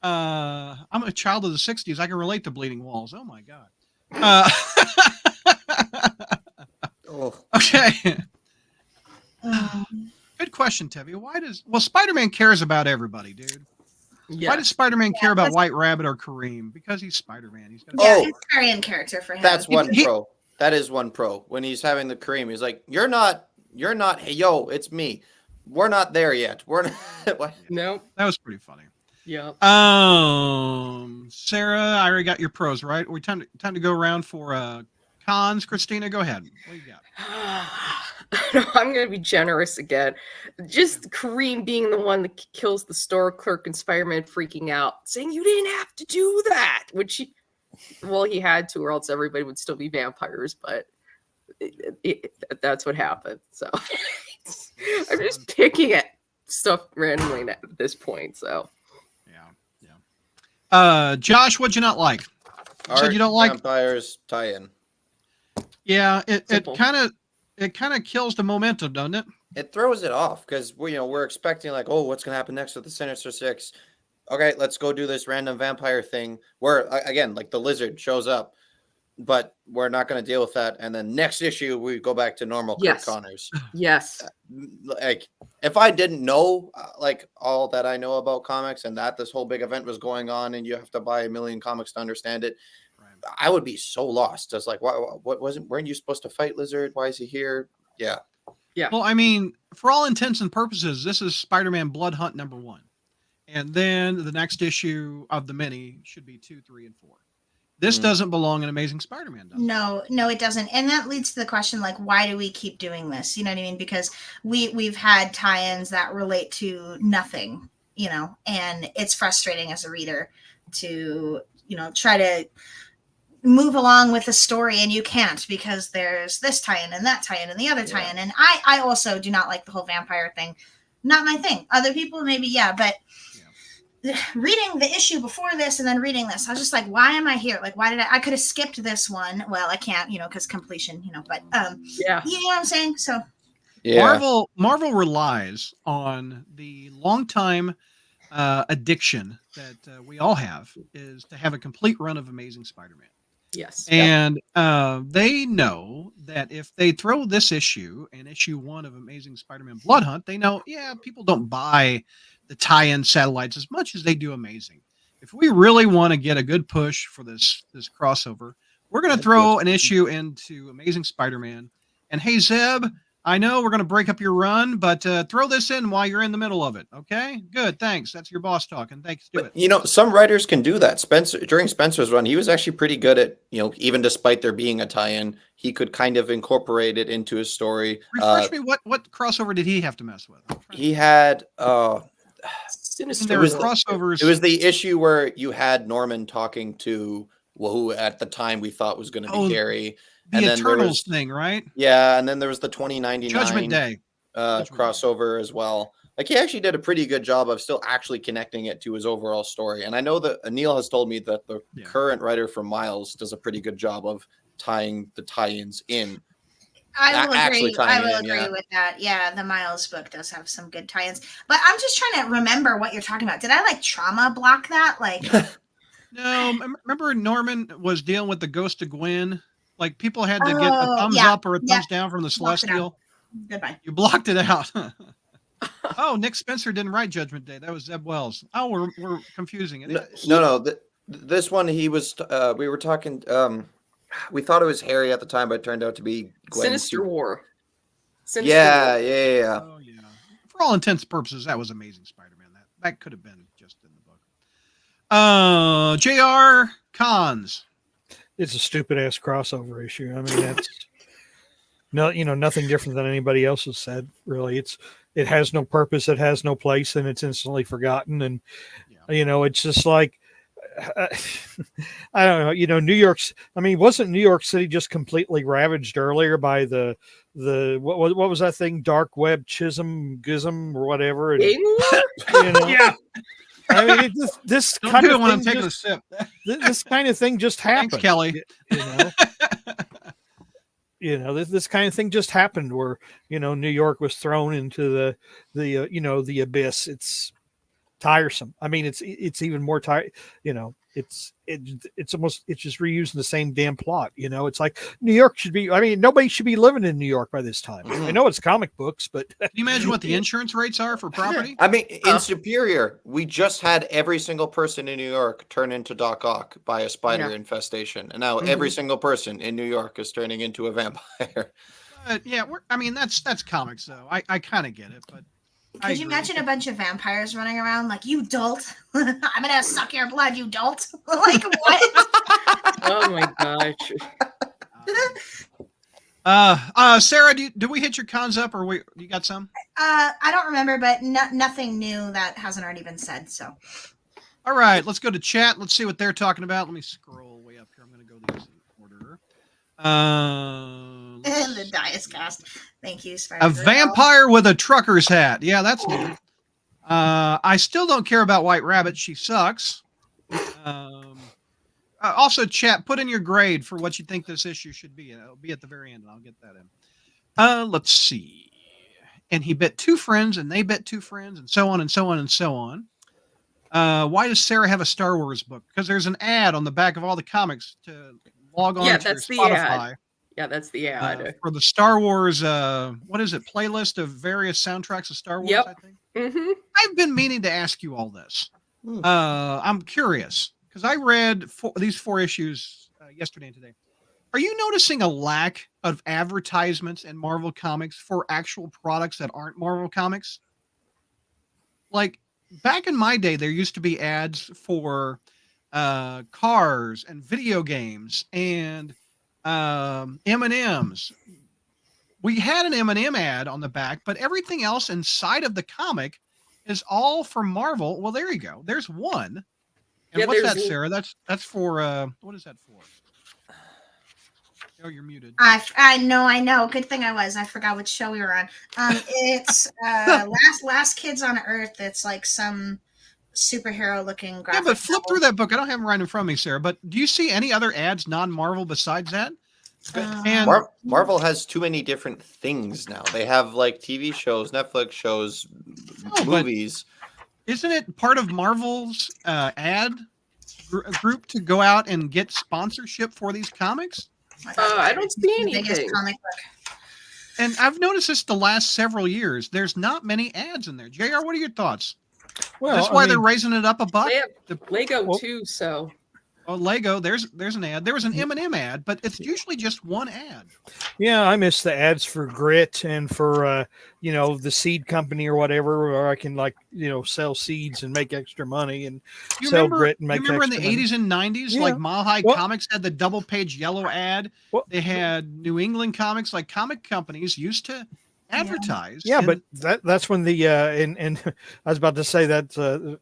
I'm a child of the 60s. I can relate to bleeding walls. Oh my God. Okay. Good question, Tevi. Spider-Man cares about everybody, dude. Yes. Why does Spider-Man care about White Rabbit or Kareem? Because he's Spider-Man. He's got it's very in character for him. That's one pro. That is one pro. When he's having the Kareem, he's like, you're not, hey, yo, it's me. We're not there yet. We're not. No. That was pretty funny. Yeah. Sarah, I already got your pros, right? We time to go around for cons. Christina, go ahead. What do you got? I'm going to be generous again. Just Kareem being the one that kills the store clerk and Spider-Man freaking out, saying you didn't have to do that, which he had to, or else everybody would still be vampires. But that's what happened. So I'm just picking at stuff randomly at this point. So. Josh, what'd you not like? You said you don't like vampires tie-in. Yeah, it kind of kills the momentum, doesn't it? It throws it off because we're expecting like, oh, what's gonna happen next with the Sinister Six? Okay, let's go do this random vampire thing where again, like the lizard shows up, but we're not gonna deal with that. And then next issue we go back to normal Kirk Connors. Yes. Like if I didn't know like all that I know about comics and that this whole big event was going on and you have to buy a million comics to understand it, I would be so lost. Just like, weren't you supposed to fight Lizard? Why is he here? Yeah. Well, I mean, for all intents and purposes, this is Spider-Man Blood Hunt #1. And then the next issue of the mini should be 2, 3, and 4. This doesn't belong in Amazing Spider-Man, does it? No, it doesn't. And that leads to the question, like, why do we keep doing this? You know what I mean? Because we've had tie-ins that relate to nothing, and it's frustrating as a reader to, try to move along with the story, and you can't because there's this tie-in and that tie-in and the other tie-in. And I also do not like the whole vampire thing. Not my thing. Other people maybe, but reading the issue before this and then reading this, I was just like, why am I here? Like, why did I could have skipped this one. Well, I can't, because completion, but you know what I'm saying? So Marvel relies on the longtime addiction that we all have is to have a complete run of Amazing Spider-Man. Yes. And they know that if they throw this issue and issue 1 of Amazing Spider-Man Blood Hunt, they know, people don't buy the tie-in satellites as much as they do Amazing. If we really want to get a good push for this crossover, we're going to throw an issue into Amazing Spider-Man. And hey, Zeb, I know we're going to break up your run, but throw this in while you're in the middle of it. Okay, good. Thanks. That's your boss talking. Thanks. Do it. Some writers can do that. During Spencer's run, he was actually pretty good at, even despite there being a tie-in, he could kind of incorporate it into his story. Refresh me. What crossover did he have to mess with? He had. There was crossovers. It was the issue where you had Norman talking to who at the time we thought was going to be Gary. The Eternals thing, right? Yeah, and then there was the 2099 Judgment Day crossover as well. Like he actually did a pretty good job of still actually connecting it to his overall story. And I know that Anil has told me that the current writer for Miles does a pretty good job of tying the tie-ins in. I will agree with that. Yeah, the Miles book does have some good tie-ins. But I'm just trying to remember what you're talking about. Did I trauma block that? No, remember Norman was dealing with the ghost of Gwen? Like people had to get a thumbs up or a thumbs down from the Celestial. Goodbye. You blocked it out. Oh, Nick Spencer didn't write Judgment Day. That was Zeb Wells. Oh, we're confusing it. No. This one he was. We were talking. We thought it was Harry at the time, but it turned out to be Gwen. Sinister War. Yeah. Oh yeah. For all intents and purposes, that was Amazing Spider-Man. That could have been just in the book. JR Cons. It's a stupid ass crossover issue. I mean, no, nothing different than anybody else has said. Really, it has no purpose, it has no place, and it's instantly forgotten. And it's just like I don't know. New York's. I mean, wasn't New York City just completely ravaged earlier by the what was that thing? Dark web gizm or whatever. And, Yeah. I mean, this Don't kind do of it when thing I'm taking a sip. this kind of thing just happened. Thanks, Kelly. This kind of thing just happened where New York was thrown into the abyss. It's tiresome. I mean, it's even more tired. It's almost just reusing the same damn plot. It's like New York should be. I mean, nobody should be living in New York by this time. I know it's comic books, but can you imagine what the insurance rates are for property? I mean, in Superior, we just had every single person in New York turn into Doc Ock by a spider infestation, and now every single person in New York is turning into a vampire. That's comics though. I kind of get it, but. Could you imagine a bunch of vampires running around like, you dolt? I'm gonna suck your blood, you dolt. Like what? Oh my gosh. Sarah, do we hit your cons up, or you got some? I don't remember, but nothing new that hasn't already been said. So, all right, let's go to chat. Let's see what they're talking about. Let me scroll way up here. I'm going to go these in order. The Dias cast. Thank you, A vampire with a trucker's hat. Yeah, that's new. I still don't care about White Rabbit. She sucks. Also, chat, put in your grade for what you think this issue should be. It'll be at the very end, and I'll get that in. Let's see. And he bit 2 friends, and they bit 2 friends, and so on and so on and so on. Why does Sarah have a Star Wars book? Because there's an ad on the back of all the comics to log on to that's your the Spotify. ad. Yeah, that's the ad. For the Star Wars, what is it? Playlist of various soundtracks of Star Wars, Yep. I think. Mm-hmm. I've been meaning to ask you all this. I'm curious because I read these 4 issues yesterday and today. Are you noticing a lack of advertisements in Marvel Comics for actual products that aren't Marvel Comics? Like back in my day, there used to be ads for cars and video games and M&Ms. We had an M&M ad on the back, but everything else inside of the comic is all for Marvel. Well, there you go. There's one. And what's that, Sarah? That's for what is that for? Oh, you're muted. I know. Good thing I was. I forgot which show we were on. It's Last Kids on Earth. It's like some superhero looking graphic. Yeah, but flip through that book. I don't have them right in front of me, Sarah. But do you see any other ads non-Marvel besides that? And Marvel has too many different things now. They have like TV shows, Netflix shows, movies. Isn't it part of Marvel's ad group to go out and get sponsorship for these comics? I don't see anything. Biggest comic book. And I've noticed this the last several years. There's not many ads in there. JR, what are your thoughts? Well, that's why they're raising it up a buck. They have Lego too, so. Oh, Lego, there's an ad. There was an M&M ad, but it's usually just one ad. Yeah, I miss the ads for Grit and for the seed company or whatever, where I can sell seeds and make extra money and sell Grit and make extra money. You remember in the 80s and 90s, like Mile High Comics had the double-page yellow ad. They had New England Comics, like comic companies used to advertise. Yeah, but that's when the and I was about to say that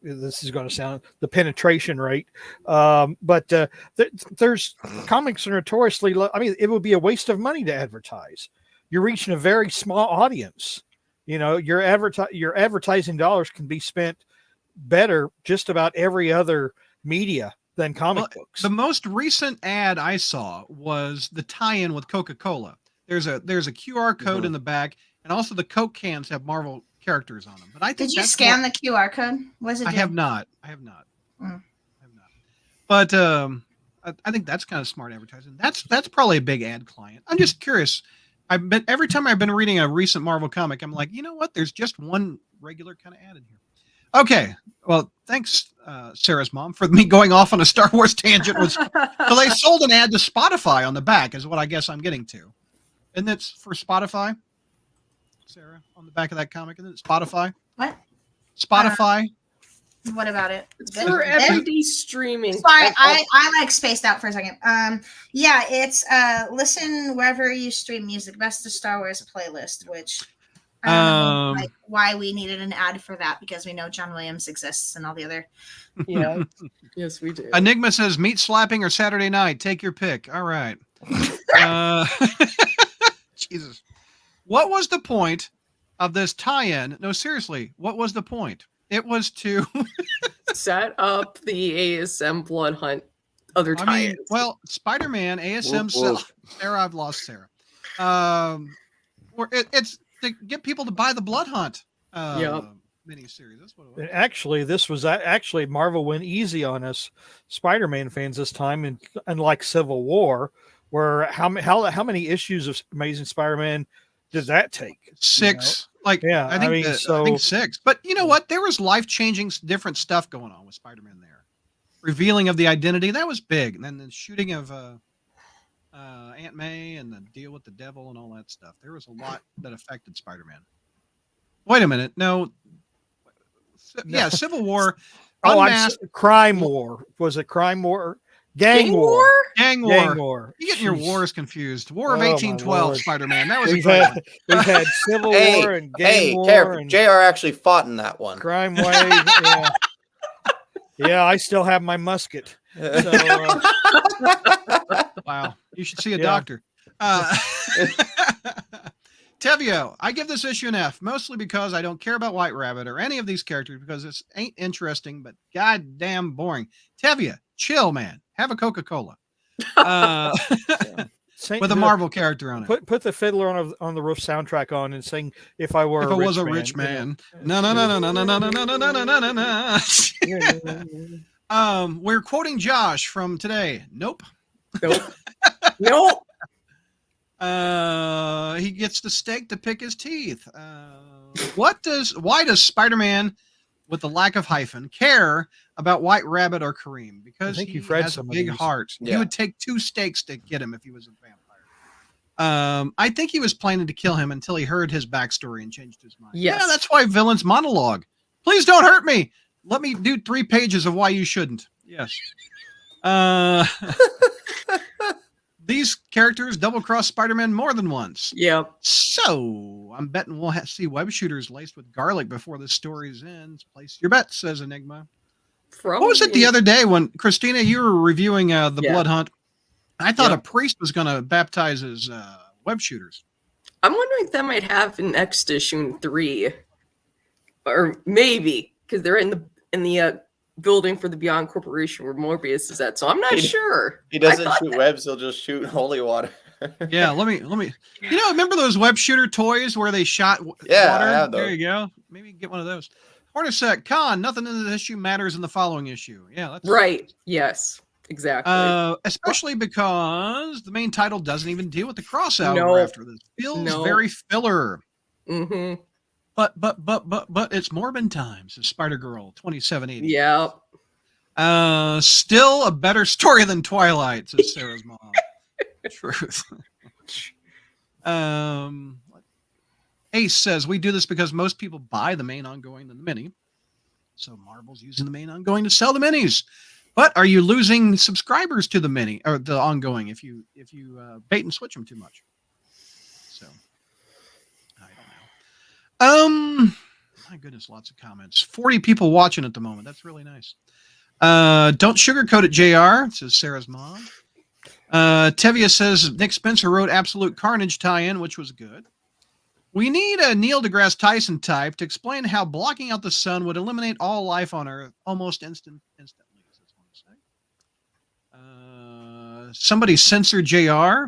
this is going to sound the penetration rate, but there's comics are notoriously low. I mean, it would be a waste of money to advertise. You're reaching a very small audience. Your advertising dollars can be spent better just about every other media than comic books. The most recent ad I saw was the tie-in with Coca-Cola. There's a QR code in the back. And also the Coke cans have Marvel characters on them. But I think did you scan the QR code? Was it? I have not. But I think that's kind of smart advertising. That's probably a big ad client. I'm just curious. Every time I've been reading a recent Marvel comic, I'm like, you know what? There's just one regular kind of ad in here. Okay. Well, thanks, Sarah's mom, for me going off on a Star Wars tangent. So they sold an ad to Spotify on the back, is what I guess I'm getting to. And that's for Spotify. Sarah, on the back of that comic, isn't it Spotify? What? Spotify. What about it? It's Good. for Good? everyday streaming. Sorry, I like spaced out for a second. Yeah, it's listen wherever you stream music. Best of Star Wars playlist, which I don't know like why we needed an ad for that because we know John Williams exists and all the other. Yeah. Yes, we do. Enigma says meat slapping or Saturday night. Take your pick. All right. Jesus. What was the point of this tie-in? No, seriously, what was the point? It was to set up the ASM Blood Hunt other tie-ins. well, Spider-Man, ASM, Sarah, I've lost Sarah. It's to get people to buy the Blood Hunt miniseries. That's what it was. Actually, this was actually Marvel went easy on us Spider-Man fans this time, and unlike Civil War, where how many issues of Amazing Spider-Man did that take? 6. I think 6. But you know what? There was life-changing different stuff going on with Spider-Man there. Revealing of the identity, that was big. And then the shooting of Aunt May and the deal with the devil and all that stuff. There was a lot that affected Spider-Man. Wait a minute. No. Yeah, Civil War. Crime War. Was it Crime War? Gang War. Gang War. You're getting your wars confused. War of 1812, Spider-Man. That was we've had Civil War and Gang War. And JR actually fought in that one. Crime Wave. Yeah. Yeah, I still have my musket. So, wow. You should see a doctor. Tevio, I give this issue an F, mostly because I don't care about White Rabbit or any of these characters because this ain't interesting, but goddamn boring. Tevia, chill, man. Have a Coca-Cola. With a Marvel character on it. Put the Fiddler on the Roof soundtrack on and sing "If I Were a Rich Man." No. We're quoting Josh from today. Nope. Nope. He gets the steak to pick his teeth. Why does Spider-Man, with the lack of hyphen, care about White Rabbit or Kareem? Because he has a big heart. Yeah. He would take 2 steaks to get him if he was a vampire. I think he was planning to kill him until he heard his backstory and changed his mind. Yes. Yeah, that's why villains monologue. Please don't hurt me. Let me do 3 pages of why you shouldn't. Yes. These characters double-cross Spider-Man more than once. Yep. So I'm betting we'll see web shooters laced with garlic before this story's ends. Place your bets, says Enigma. Probably. What was it the other day when, Christina, you were reviewing the Blood Hunt? I thought a priest was going to baptize his web shooters. I'm wondering if that might have in next issue in 3. Or maybe, because they're in the building for the Beyond Corporation where Morbius is at, so I'm not sure. He doesn't shoot webs, he'll just shoot holy water. Yeah, let me. Remember those web shooter toys where they shot water? I have those. There you go. Maybe get one of those. Hornacek, Khan, nothing in this issue matters in the following issue. Yeah, that's right. Yes, exactly. Especially because the main title doesn't even deal with the crossover after this. Feels very filler. Mm-hmm. But it's Morbin times. Spider-Girl 2780. Yeah. Still a better story than Twilight, says Sarah's mom. Truth. Ace says we do this because most people buy the main ongoing than the mini. So Marvel's using the main ongoing to sell the minis. But are you losing subscribers to the mini or the ongoing if you bait and switch them too much? So I don't know. My goodness, lots of comments. 40 people watching at the moment. That's really nice. Don't sugarcoat it, JR, says Sarah's mom. Tevia says Nick Spencer wrote Absolute Carnage tie-in, which was good. We need a Neil deGrasse Tyson type to explain how blocking out the sun would eliminate all life on Earth almost instantly. Somebody censor JR.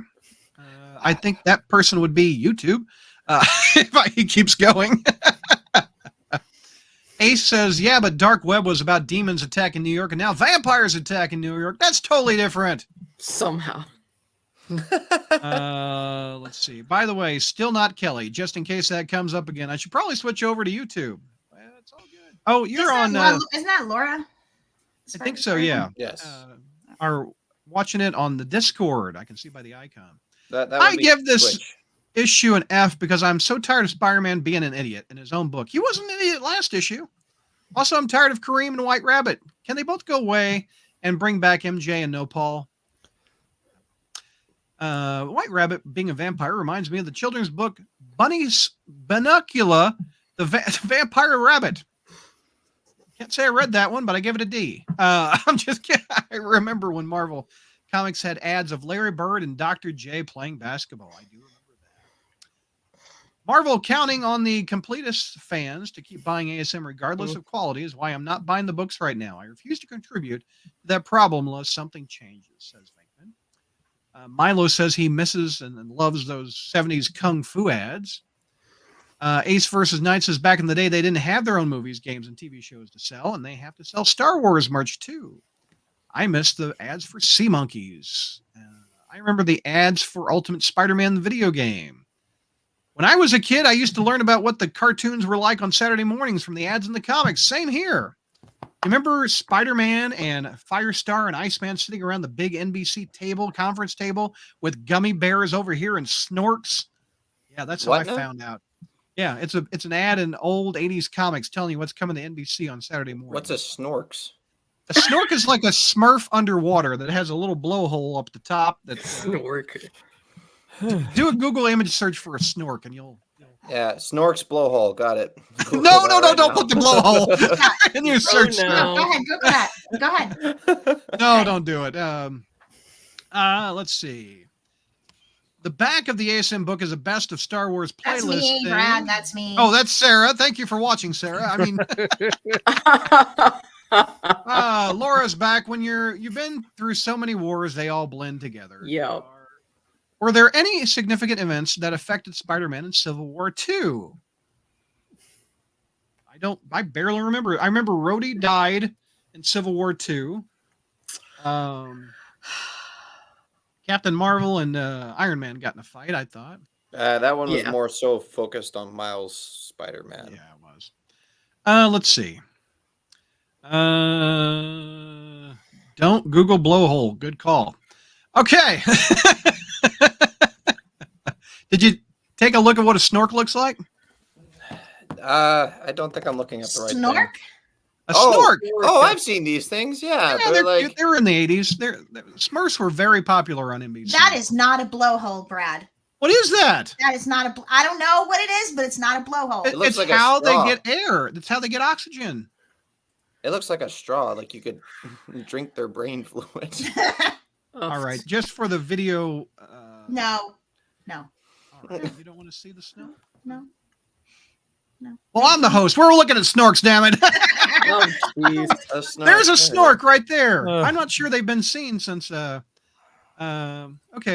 I think that person would be YouTube. If he keeps going. Ace says, yeah, but Dark Web was about demons attacking New York, and now vampires attacking New York. That's totally different. Somehow. Let's see. By the way, still not Kelly, just in case that comes up again. I should probably switch over to YouTube. It's all good. Oh, you're on. Isn't that Laura? I think so, yeah. Yes. Are watching it on the Discord. I can see by the icon. I give this issue an F because I'm so tired of Spider-Man being an idiot in his own book. He wasn't an idiot last issue. Also, I'm tired of Kareem and White Rabbit. Can they both go away and bring back MJ and No Paul? White Rabbit being a vampire reminds me of the children's book Bunny's Binocula, the Vampire Rabbit. Can't say I read that one, but I gave it a D. I'm just kidding. I remember when Marvel Comics had ads of Larry Bird and Dr. J playing basketball. I do remember that. Marvel counting on the completist fans to keep buying ASM regardless of quality is why I'm not buying the books right now. I refuse to contribute to that problem unless something changes, says Venkman. Milo says he misses and loves those 70s Kung Fu ads. Ace versus Knight says back in the day they didn't have their own movies, games, and TV shows to sell, and they have to sell Star Wars merch too. I missed the ads for Sea Monkeys. I remember the ads for Ultimate Spider-Man the video game. When I was a kid, I used to learn about what the cartoons were like on Saturday mornings from the ads in the comics. Same here. Remember Spider-Man and Firestar and Iceman sitting around the big NBC conference table with gummy bears over here and Snorks? Yeah, that's how I found out. Yeah, it's an ad in old 80s comics telling you what's coming to NBC on Saturday morning. What's a Snorks? A snork is like a Smurf underwater that has a little blowhole up the top. That's Snork. Do a Google image search for a snork and you'll Yeah, Snorks blowhole. Got it. No, don't put the blowhole in your search. No. Go ahead, Google that. Go ahead. No, don't do it. Let's see. The back of the ASM book is a best of Star Wars playlist. That's me, thing. Brad. That's me. Oh, that's Sarah. Thank you for watching, Sarah. I mean, Laura's back. When you've been through so many wars, they all blend together. Yeah. Were there any significant events that affected Spider-Man in Civil War II? I barely remember. I remember Rhodey died in Civil War II. Captain Marvel and Iron Man got in a fight, I thought. That one was more so focused on Miles Spider-Man. Yeah, it was. Let's see. Don't Google blowhole. Good call. Okay. Did you take a look at what a snork looks like? I don't think I'm looking at the right Snork? thing. A snork. Oh, I've seen these things. Yeah, Yeah, they were in the 80s. Smurfs were very popular on NBC. That is not a blowhole, Brad. What is that? That is not a. I don't know what it is, but it's not a blowhole. It looks It's like a how they straw. get air. That's how they get oxygen. It looks like a straw. Like you could drink their brain fluid. All right, just for the video. No. All right, you don't want to see the snow? No. Well, I'm the host. We're looking at snorks, damn it. Oh, jeez. There's a snork right there. Uh. I'm not sure they've been seen since. Okay,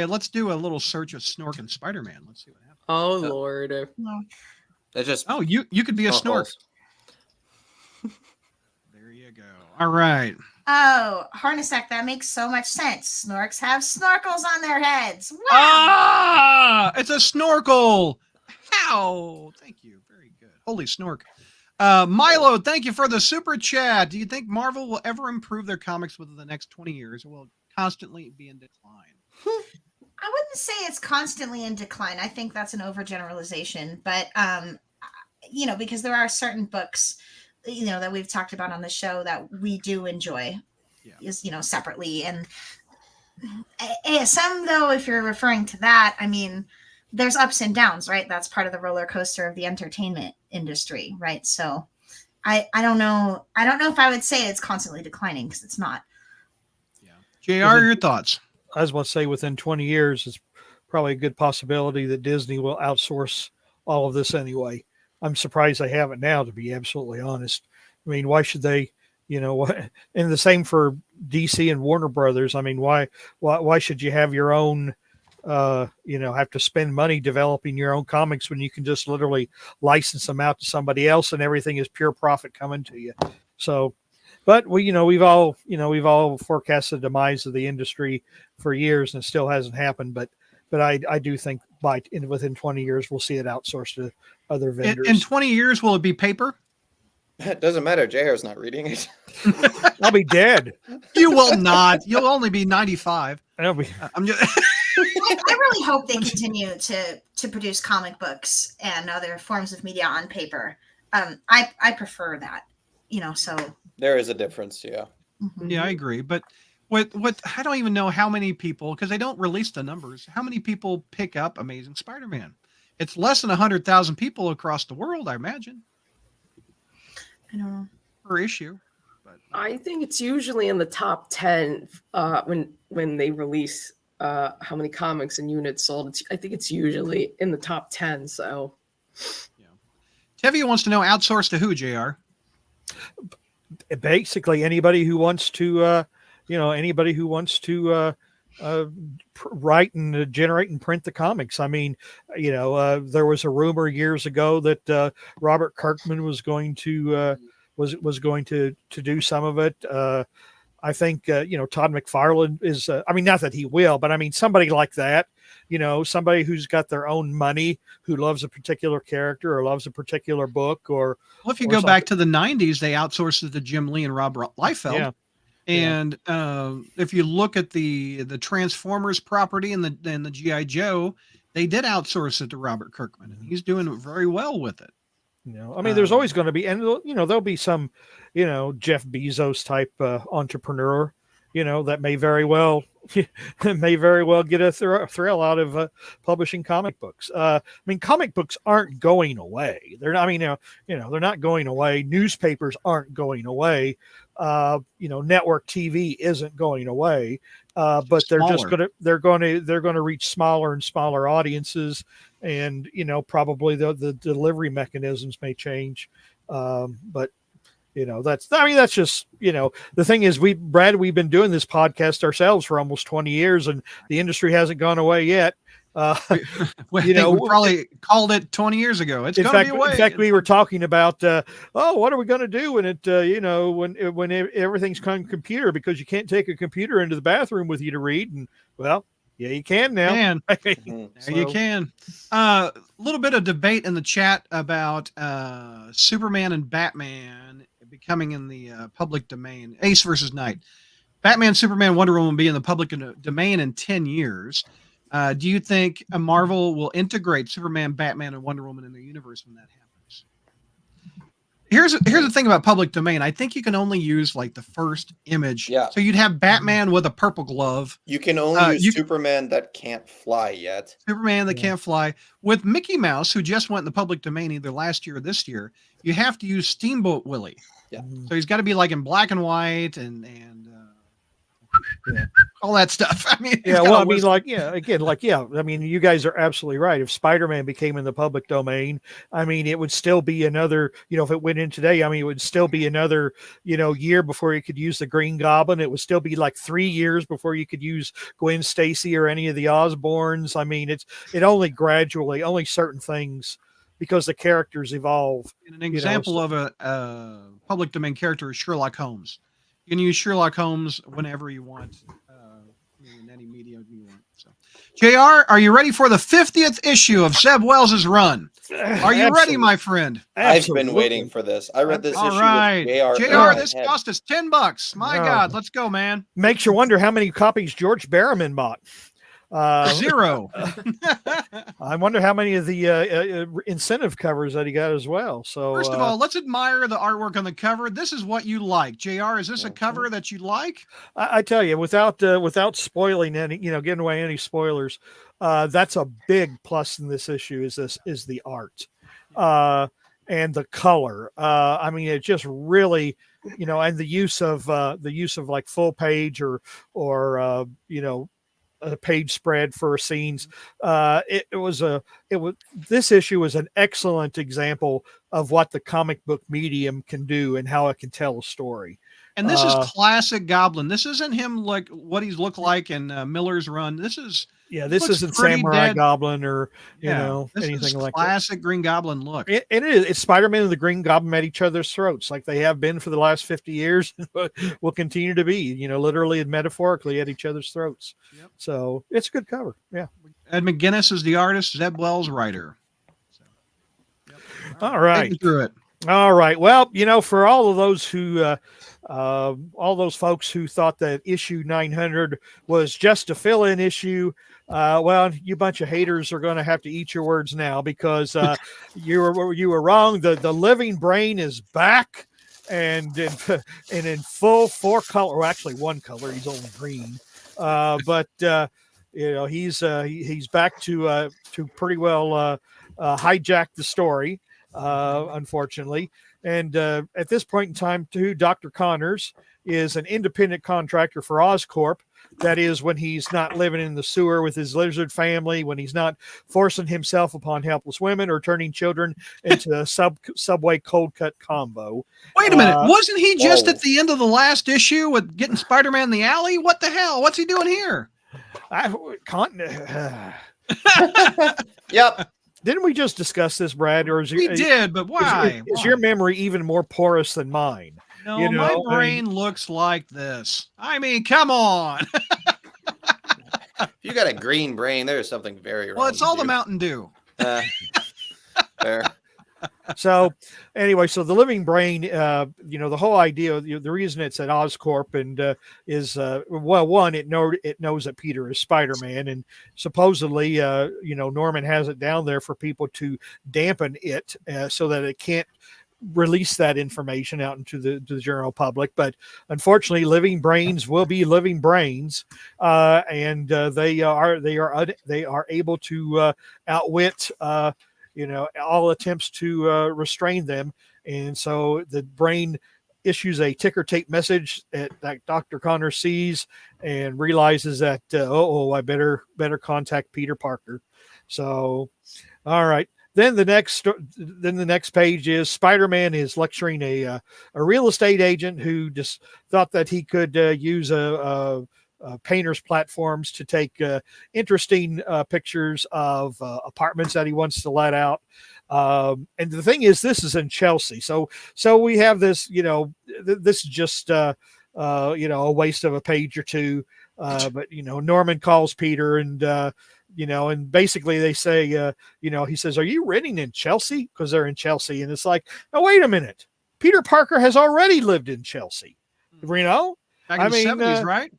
let's do a little search of snork and Spider-Man. Let's see what happens. Oh, Lord. No. It's just Oh, you could be a snork. There you go. All right. Oh, Harnessack, that makes so much sense. Snorks have snorkels on their heads. Wow. Ah, it's a snorkel. How? Thank you. Very good. Holy snork. Milo, thank you for the super chat. Do you think Marvel will ever improve their comics within the next 20 years, or will it constantly be in decline? I wouldn't say it's constantly in decline. I think that's an overgeneralization, but because there are certain books, that we've talked about on the show that we do enjoy, separately. And ASM, though, if you're referring to that, I mean, there's ups and downs, right? That's part of the roller coaster of the entertainment industry, right? So I don't know. I don't know if I would say it's constantly declining, because it's not. Yeah. JR, your thoughts? I was going to say within 20 years, it's probably a good possibility that Disney will outsource all of this anyway. I'm surprised they haven't now, to be absolutely honest. I mean, why should they, and the same for DC and Warner Brothers. I mean, why should you have your own, have to spend money developing your own comics when you can just literally license them out to somebody else and everything is pure profit coming to you. So, but we've all forecast the demise of the industry for years and it still hasn't happened. But I do think within 20 years, we'll see it outsourced to other vendors. In 20 years, will it be paper? It doesn't matter. JR's not reading it. I'll be dead. You will not. You'll only be 95. I'm just. I really hope they continue to produce comic books and other forms of media on paper. I prefer that. So there is a difference. Yeah. mhm. Yeah, I agree. But what I don't even know how many people, because they don't release the numbers, how many people pick up Amazing Spider-Man? It's less than 100,000 people across the world, I imagine, I don't know. per issue. But I think it's usually in the top 10 when they release how many comics and units sold. I think it's usually in the top 10. So, yeah. Tevye wants to know, outsource to who, JR? Basically, anybody who wants to, write and generate and print the comics. I mean, there was a rumor years ago that Robert Kirkman was going to was going to do some of it. I think Todd McFarlane is. I mean, not that he will, but I mean somebody like that. Somebody who's got their own money, who loves a particular character or loves a particular book, or Well, if you go back to the 90s, they outsourced it to Jim Lee and Rob Liefeld. Yeah. And if you look at the Transformers property and the G.I. Joe, they did outsource it to Robert Kirkman, and he's doing very well with it. I mean, there's always going to be, and there'll be some, Jeff Bezos type entrepreneur, that may very well get a thrill out of publishing comic books. I mean, comic books aren't going away. They're not. I mean, they're not going away. Newspapers aren't going away. Network TV isn't going away. But they're going to reach smaller and smaller audiences, and probably the delivery mechanisms may change. But that's just, the thing is, we've been doing this podcast ourselves for almost 20 years, and the industry hasn't gone away yet. We probably called it 20 years ago. It's going to be away. In fact, we were talking about, what are we going to do when it, when everything's on computer, because you can't take a computer into the bathroom with you to read. And well, yeah, you can now. You can. A little bit of debate in the chat about Superman and Batman becoming in the public domain. Ace versus Knight. Batman, Superman, Wonder Woman will be in the public domain in 10 years. Do you think Marvel will integrate Superman, Batman, and Wonder Woman in their universe when that happens? Here's the thing about public domain. I think you can only use like the first image. Yeah. So you'd have Batman with a purple glove. You can only use Superman that can't fly yet. Superman that can't fly. With Mickey Mouse, who just went in the public domain either last year or this year, you have to use Steamboat Willie. Yeah. So he's got to be like in black and white and all that stuff. I mean, I mean, you guys are absolutely right. If Spider-Man became in the public domain, I mean, it would still be another, if it went in today, I mean, it would still be another, year before you could use the Green Goblin. It would still be like 3 years before you could use Gwen Stacy or any of the Osborns. I mean, it only gradually, only certain things, because the characters evolve. An example of a public domain character is Sherlock Holmes. You can use Sherlock Holmes whenever you want, in any medium you want. So, JR, are you ready for the 50th issue of Zeb Wells' run? Are you ready, my friend? Absolutely. I've been waiting for this. I read this issue with JR, this cost us $10. My God, let's go, man. Makes you wonder how many copies George Barrowman bought. 0. I wonder how many of the incentive covers that he got as well. So first of all, let's admire the artwork on the cover. This is what you like, JR. Is this a cover that you like? I tell you, without spoiling any, giving away any spoilers, that's a big plus in this issue. Is the art, and the color. I mean, it just really, and the use of like full page or a page spread for scenes. This issue was an excellent example of what the comic book medium can do and how it can tell a story. And this is classic Goblin. This isn't him like what he's looked like in Miller's run. This isn't Samurai Goblin or this anything is like classic Green Goblin look. It's Spider-Man and the Green Goblin at each other's throats, like they have been for the last 50 years, will continue to be, literally and metaphorically at each other's throats. Yep. So it's a good cover. Yeah. Ed McGuinness is the artist, Zeb Wells writer. So, All right. Through it. All right. Well, for all of those who, all those folks who thought that issue 900 was just a fill-in issue, well, you bunch of haters are going to have to eat your words now, because you were wrong. The living brain is back, and in full 4-color, well, actually 1 color. He's only green, but he's back to pretty well hijack the story, unfortunately. And at this point in time, too, Dr. Connors is an independent contractor for Oscorp. That is, when he's not living in the sewer with his lizard family, when he's not forcing himself upon helpless women or turning children into a subway cold cut combo. Wait a minute. Wasn't he just at the end of the last issue with getting Spider-Man in the alley? What the hell? What's he doing here? Yep. Didn't we just discuss this, Brad? Or We did, but why? Is your memory even more porous than mine? No, my brain looks like this. I mean, come on. If you got a green brain, there's something very wrong. Well, it's all the Mountain Dew. Fair. So anyway, so the living brain, the whole idea, the reason it's at Oscorp and is one, it knows that Peter is Spider-Man, and supposedly, Norman has it down there for people to dampen it so that it can't release that information out into the general public. But unfortunately, living brains will be living brains, and they are able to outwit all attempts to restrain them. And so the brain issues a ticker tape message that Dr. Connor sees and realizes that I better contact Peter Parker. So all right. Then the next page is Spider-Man is lecturing a real estate agent who just thought that he could use painters' platforms to take interesting pictures of apartments that he wants to let out. And the thing is, this is in Chelsea, so we have this. This is just a waste of a page or two. But Norman calls Peter and. And basically they say, he says, "Are you renting in Chelsea?" Because they're in Chelsea. And it's like, oh, wait a minute. Peter Parker has already lived in Chelsea. Back in the 70s, right?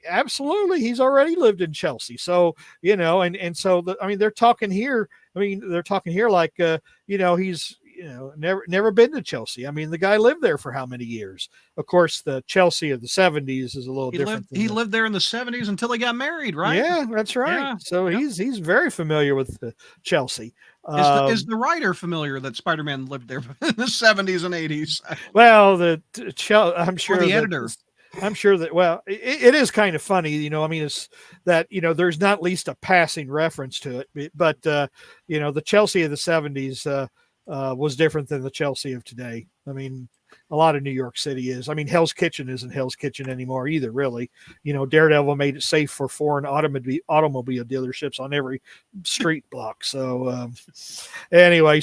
Absolutely. He's already lived in Chelsea. So, and so, they're talking here. Like, he's, never been to Chelsea. I mean, the guy lived there for how many years? Of course, the Chelsea of the 70s is a little different. He lived there in the 70s until he got married, right? Yeah, that's right. Yeah. So he's very familiar with Chelsea. Is the writer familiar that Spider-Man lived there in the 70s and 80s? Well, I'm sure the editor. I'm sure that, well, it is kind of funny, it's that, there's not at least a passing reference to it, but the Chelsea of the 70s was different than the Chelsea of today. I mean, a lot of New York City is. I mean, Hell's Kitchen isn't Hell's Kitchen anymore either, really. Daredevil made it safe for foreign automobile dealerships on every street block. So anyway,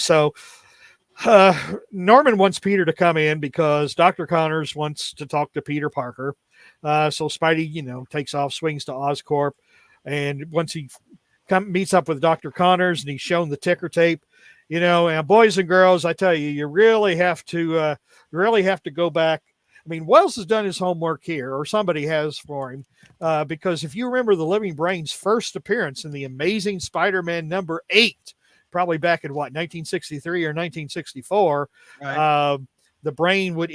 Norman wants Peter to come in because Dr. Connors wants to talk to Peter Parker. So Spidey, takes off, swings to Oscorp. And once he meets up with Dr. Connors and he's shown the ticker tape, and boys and girls, I tell you, you really have to go back. I mean, Wells has done his homework here, or somebody has for him, because if you remember the Living Brain's first appearance in the Amazing Spider-Man number 8, probably back in 1963 or 1964, right. The Brain would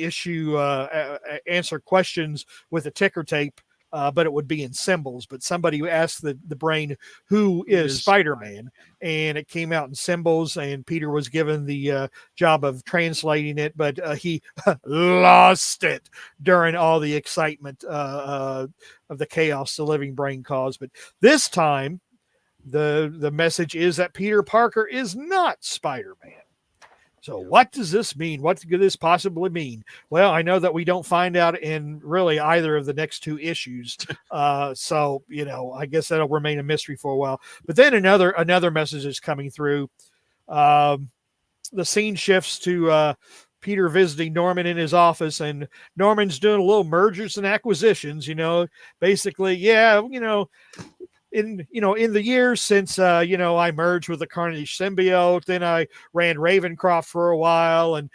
answer questions with a ticker tape. But it would be in symbols. But somebody asked the Brain, who is Spider-Man? And it came out in symbols, and Peter was given the job of translating it, but he lost it during all the excitement of the chaos the Living Brain caused. But this time, the message is that Peter Parker is not Spider-Man. So what does this mean? What could this possibly mean? Well, I know that we don't find out in really either of the next 2 issues. So, I guess that'll remain a mystery for a while. But then another message is coming through. The scene shifts to Peter visiting Norman in his office, and Norman's doing a little mergers and acquisitions, basically, in the years since I merged with the Carnage symbiote, then I ran Ravencroft for a while, and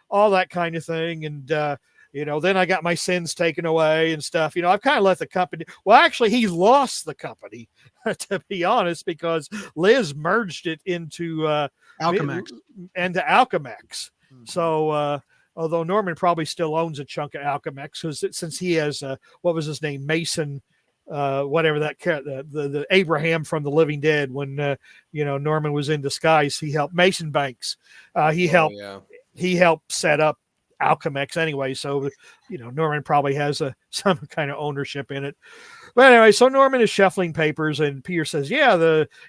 all that kind of thing, and then I got my sins taken away and stuff. I've kind of let the company. Well, actually, he lost the company, to be honest, because Liz merged it into Alchemax. So although Norman probably still owns a chunk of Alchemex since he has what was his name, Mason, whatever that the Abraham from the Living Dead. When Norman was in disguise, he helped Mason Banks. He helped set up Alchemex anyway, so Norman probably has some kind of ownership in it. But anyway, so Norman is shuffling papers, and Peter says, "Yeah,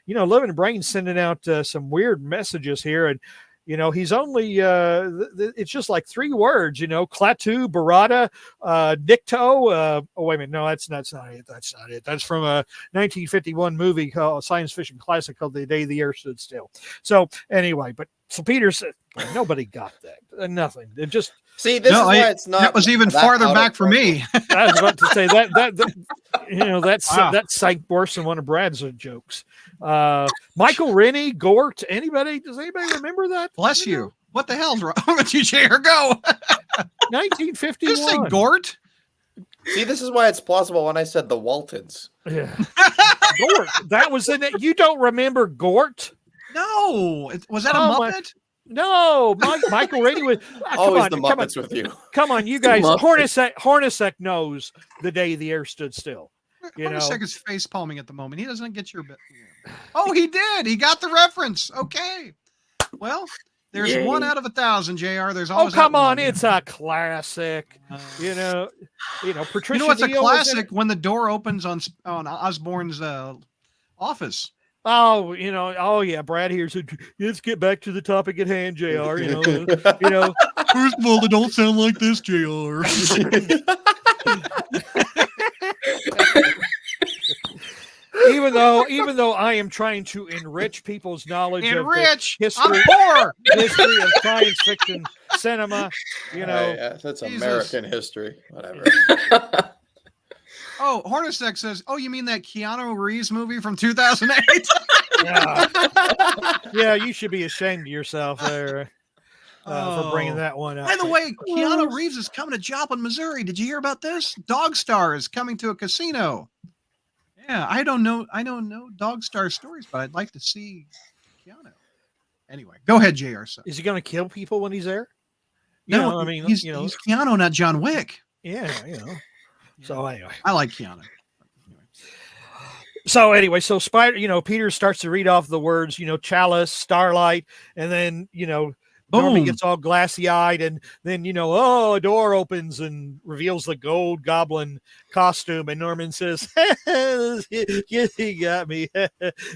Living Brain's sending out some weird messages here, and he's only it's just like 3 words, Klaatu, Barada, Nikto. Oh wait a minute, no, that's not it. That's not it. That's from a 1951 movie called science fiction classic called The Day the Earth Stood Still. So anyway, so Peter said nobody got that. Nothing. It just see. This is why it's not. That was even farther back for me. I was about to say that Wow. that sank worse than one of Brad's jokes. Michael Rennie, Gort, anybody? Does anybody remember that? Bless you. What the hell's wrong with you, Chair? Go. 1951. You say Gort? See, this is why it's plausible when I said the Waltons. Yeah. Gort. That was in it. You don't remember Gort? No. Was that a Muppet? No, Michael Rennie was always the Muppets with you. Come on, you guys. Hornacek knows The Day the Earth Stood Still. Hornacek is face palming at the moment. He doesn't get your bit. Oh, he did. He got the reference. Okay. Well, there's 1 out of 1,000, JR. There's always. Oh, come on. It's a classic. Patricia. It's a classic when the door opens on Osborne's office. Oh, yeah. Brad here said, let's get back to the topic at hand, JR. First of all, they don't sound like this, JR. Even though I am trying to enrich people's knowledge of history, history of science fiction cinema, that's American history, whatever. Oh, Hornacek says, "Oh, you mean that Keanu Reeves movie from 2008?" Yeah, you should be ashamed of yourself there for bringing that one up. By the way, Keanu Reeves is coming to Joplin, Missouri. Did you hear about this? Dog Star is coming to a casino. Yeah, I don't know Dog Star stories, but I'd like to see Keanu. Anyway, go ahead, JR. Is he going to kill people when he's there? No, he's Keanu, not John Wick. Yeah, So anyway, I like Keanu. So anyway, Peter starts to read off the words, chalice, starlight, and then Norman gets all glassy eyed, and then a door opens and reveals the gold goblin costume, and Norman says, "He got me."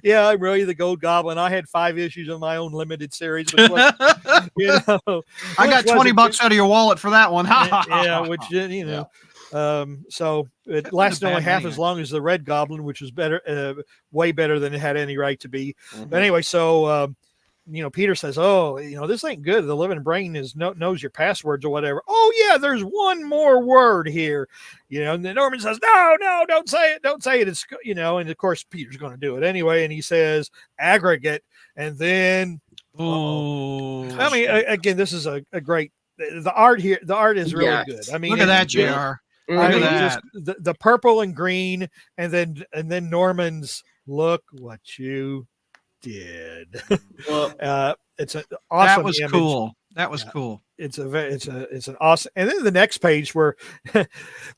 Yeah, I'm really the gold goblin. I had 5 issues of my own limited series, which was, I got $20 out of your wallet for that one. Which so it lasted only half as long as the Red Goblin, which was better, way better than it had any right to be. Mm-hmm. But anyway, so Peter says, "Oh, this ain't good. The Living Brain knows your passwords or whatever." "Oh yeah, there's one more word here," And then Norman says, "No, don't say it. Don't say it." It's and of course Peter's going to do it anyway, and he says aggregate, and then I mean, again, this is a great. The art here. The art is really good. I mean, look at that, JR. I mean, just the purple and green, and then Norman's "Look what you did." It's an awesome. That was image. cool. That was cool. It's an awesome. And then the next page where I've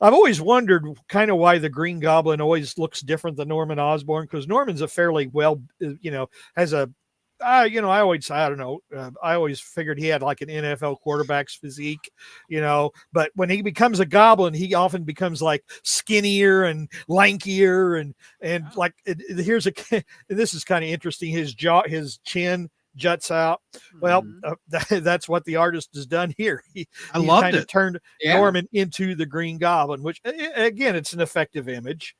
always wondered kind of why the Green Goblin always looks different than Norman Osborn, because Norman's a fairly has a. I always figured he had like an NFL quarterback's physique, but when he becomes a goblin, he often becomes like skinnier and lankier and like this is kind of interesting. His chin juts out. Well, that's what the artist has done here. He loved it. Turned Norman into the Green Goblin, which again, it's an effective image.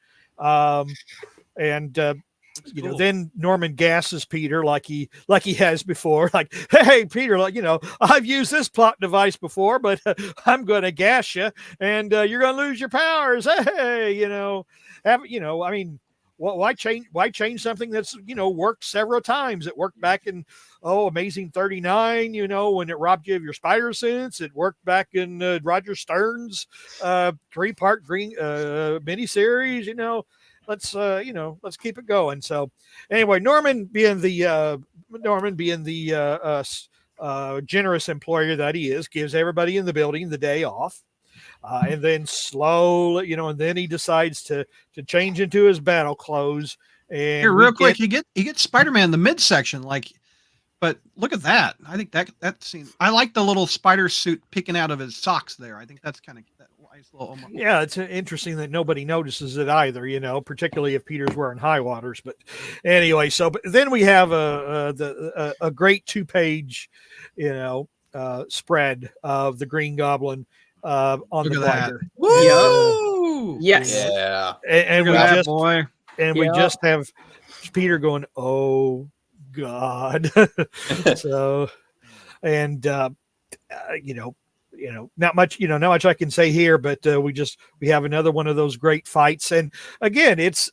Cool. Then Norman gasses Peter like he has before, like, "Hey, Peter, I've used this plot device before, but I'm going to gas you, and you're going to lose your powers. Hey, I mean, why change something that's worked several times? It worked back in Amazing 39, when it robbed you of your spider sense. It worked back in Roger Stern's 3-part Green miniseries. Let's keep it going." So anyway, Norman being the generous employer that he is, gives everybody in the building the day off. And then slowly, and then he decides to change into his battle clothes. And here, real quick, he gets Spider-Man in the midsection, but look at that. I think that scene. I like the little spider suit picking out of his socks there. I think that's kind of nice little. Yeah, it's interesting that nobody notices it either. Particularly if Peter's wearing high waters. But anyway, but then we have a great 2-page, spread of the Green Goblin on look the glider. Woo! Yes. Yeah. And we just have Peter going, "Oh God." So, and not much I can say here, but we have another one of those great fights. And again, this,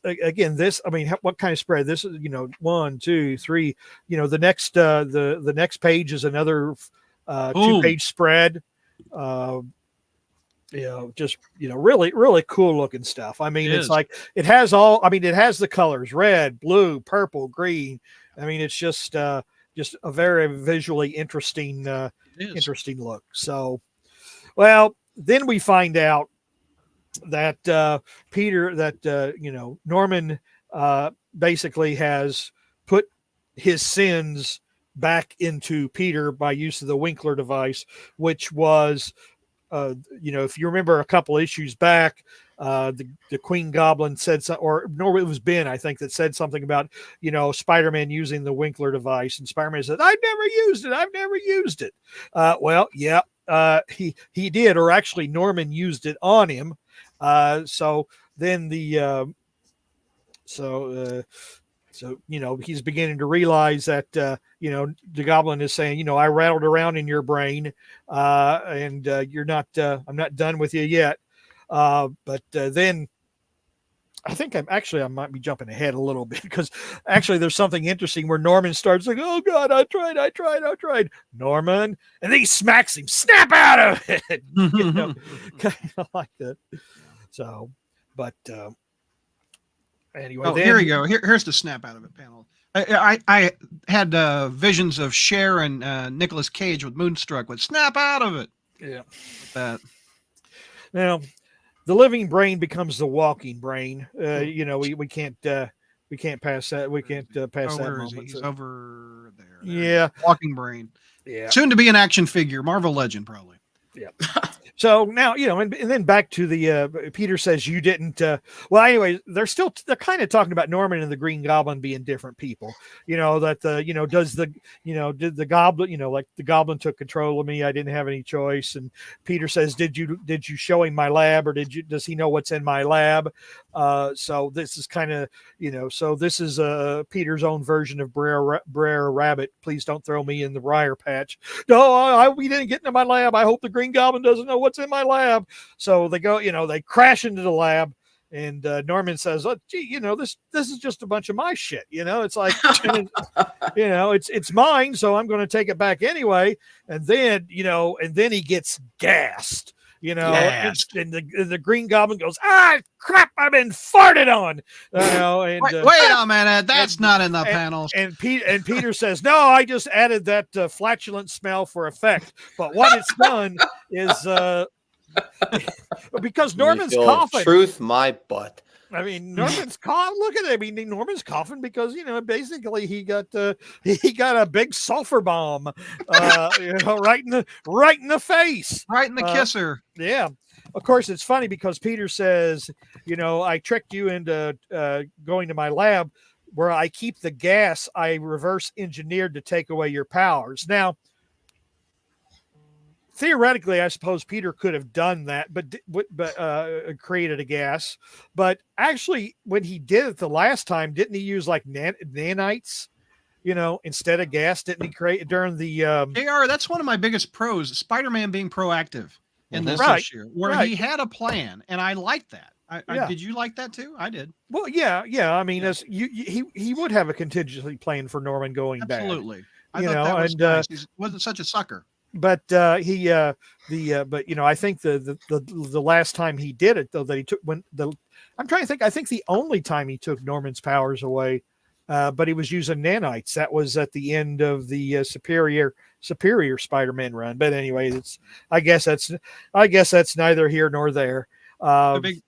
I mean, what kind of spread? This is, 1, 2, 3, the next page is another 2-page spread. Really, really cool looking stuff. I mean, it's like, it has the colors, red, blue, purple, green. I mean, it's just a very visually interesting look. So, well, then we find out that Norman basically has put his sins back into Peter by use of the Winkler device, which was, if you remember a couple issues back, the Queen Goblin said something, it was Ben, I think, that said something about, Spider-Man using the Winkler device, and Spider-Man said, I've never used it. Well, yeah, he did, or actually Norman used it on him. So then he's beginning to realize that, the Goblin is saying, I rattled around in your brain, and you're not, I'm not done with you yet. But then I think I might be jumping ahead a little bit, because actually there's something interesting where Norman starts like, oh God, I tried, Norman, and then he smacks him, snap out of it, kind of like that. So, but, anyway, here we go. Here's the snap out of it panel. I had visions of Cher and Nicolas Cage with Moonstruck with snap out of it. Yeah. With that. Now, the living brain becomes the walking brain. We can't pass that. We can't pass that moment. He's over there. Yeah. Walking brain. Yeah. Soon to be an action figure. Marvel Legend, probably. Yeah. So now, and then back to the Peter says you didn't. Well, anyway, they're kind of talking about Norman and the Green Goblin being different people. Did the Goblin, like the Goblin took control of me. I didn't have any choice. And Peter says, did you show him my lab, or does he know what's in my lab? So this is kind of, so this is Peter's own version of Brer Rabbit. Please don't throw me in the briar patch. No, we didn't get into my lab. I hope the Green Goblin doesn't know what's in my lab. So they go, they crash into the lab, and Norman says, oh, gee, this is just a bunch of my shit. It's like, it's mine. So I'm going to take it back anyway. And then, and then he gets gassed. And the Green Goblin goes, crap, I've been farted on. And, wait a minute, that's not in the panels. And Peter says, no, I just added that flatulent smell for effect. But what it's done is because Norman's coughing. Truth, my butt. I mean, Norman's coughing. Look at it. I mean, Norman's coughing because basically he got a big sulfur bomb, right in the face, right in the kisser. Yeah. Of course, it's funny because Peter says, I tricked you into going to my lab where I keep the gas I reverse engineered to take away your powers. Now, theoretically, I suppose Peter could have done that, but created a gas. But actually, when he did it the last time, didn't he use like nanites, instead of gas? Didn't he create during the JR? That's one of my biggest pros. Spider-Man being proactive in this issue, where he had a plan, and I like that. Did you like that too? I did. Well, yeah. I mean, as he would have a contingency plan for Norman going bad. Absolutely. I thought that was nice. He wasn't such a sucker. But I think the last time he did it, though, that he took I'm trying to think. I think the only time he took Norman's powers away, but he was using nanites. That was at the end of the Superior superior Spider-Man run. But anyway, I guess that's neither here nor there. A big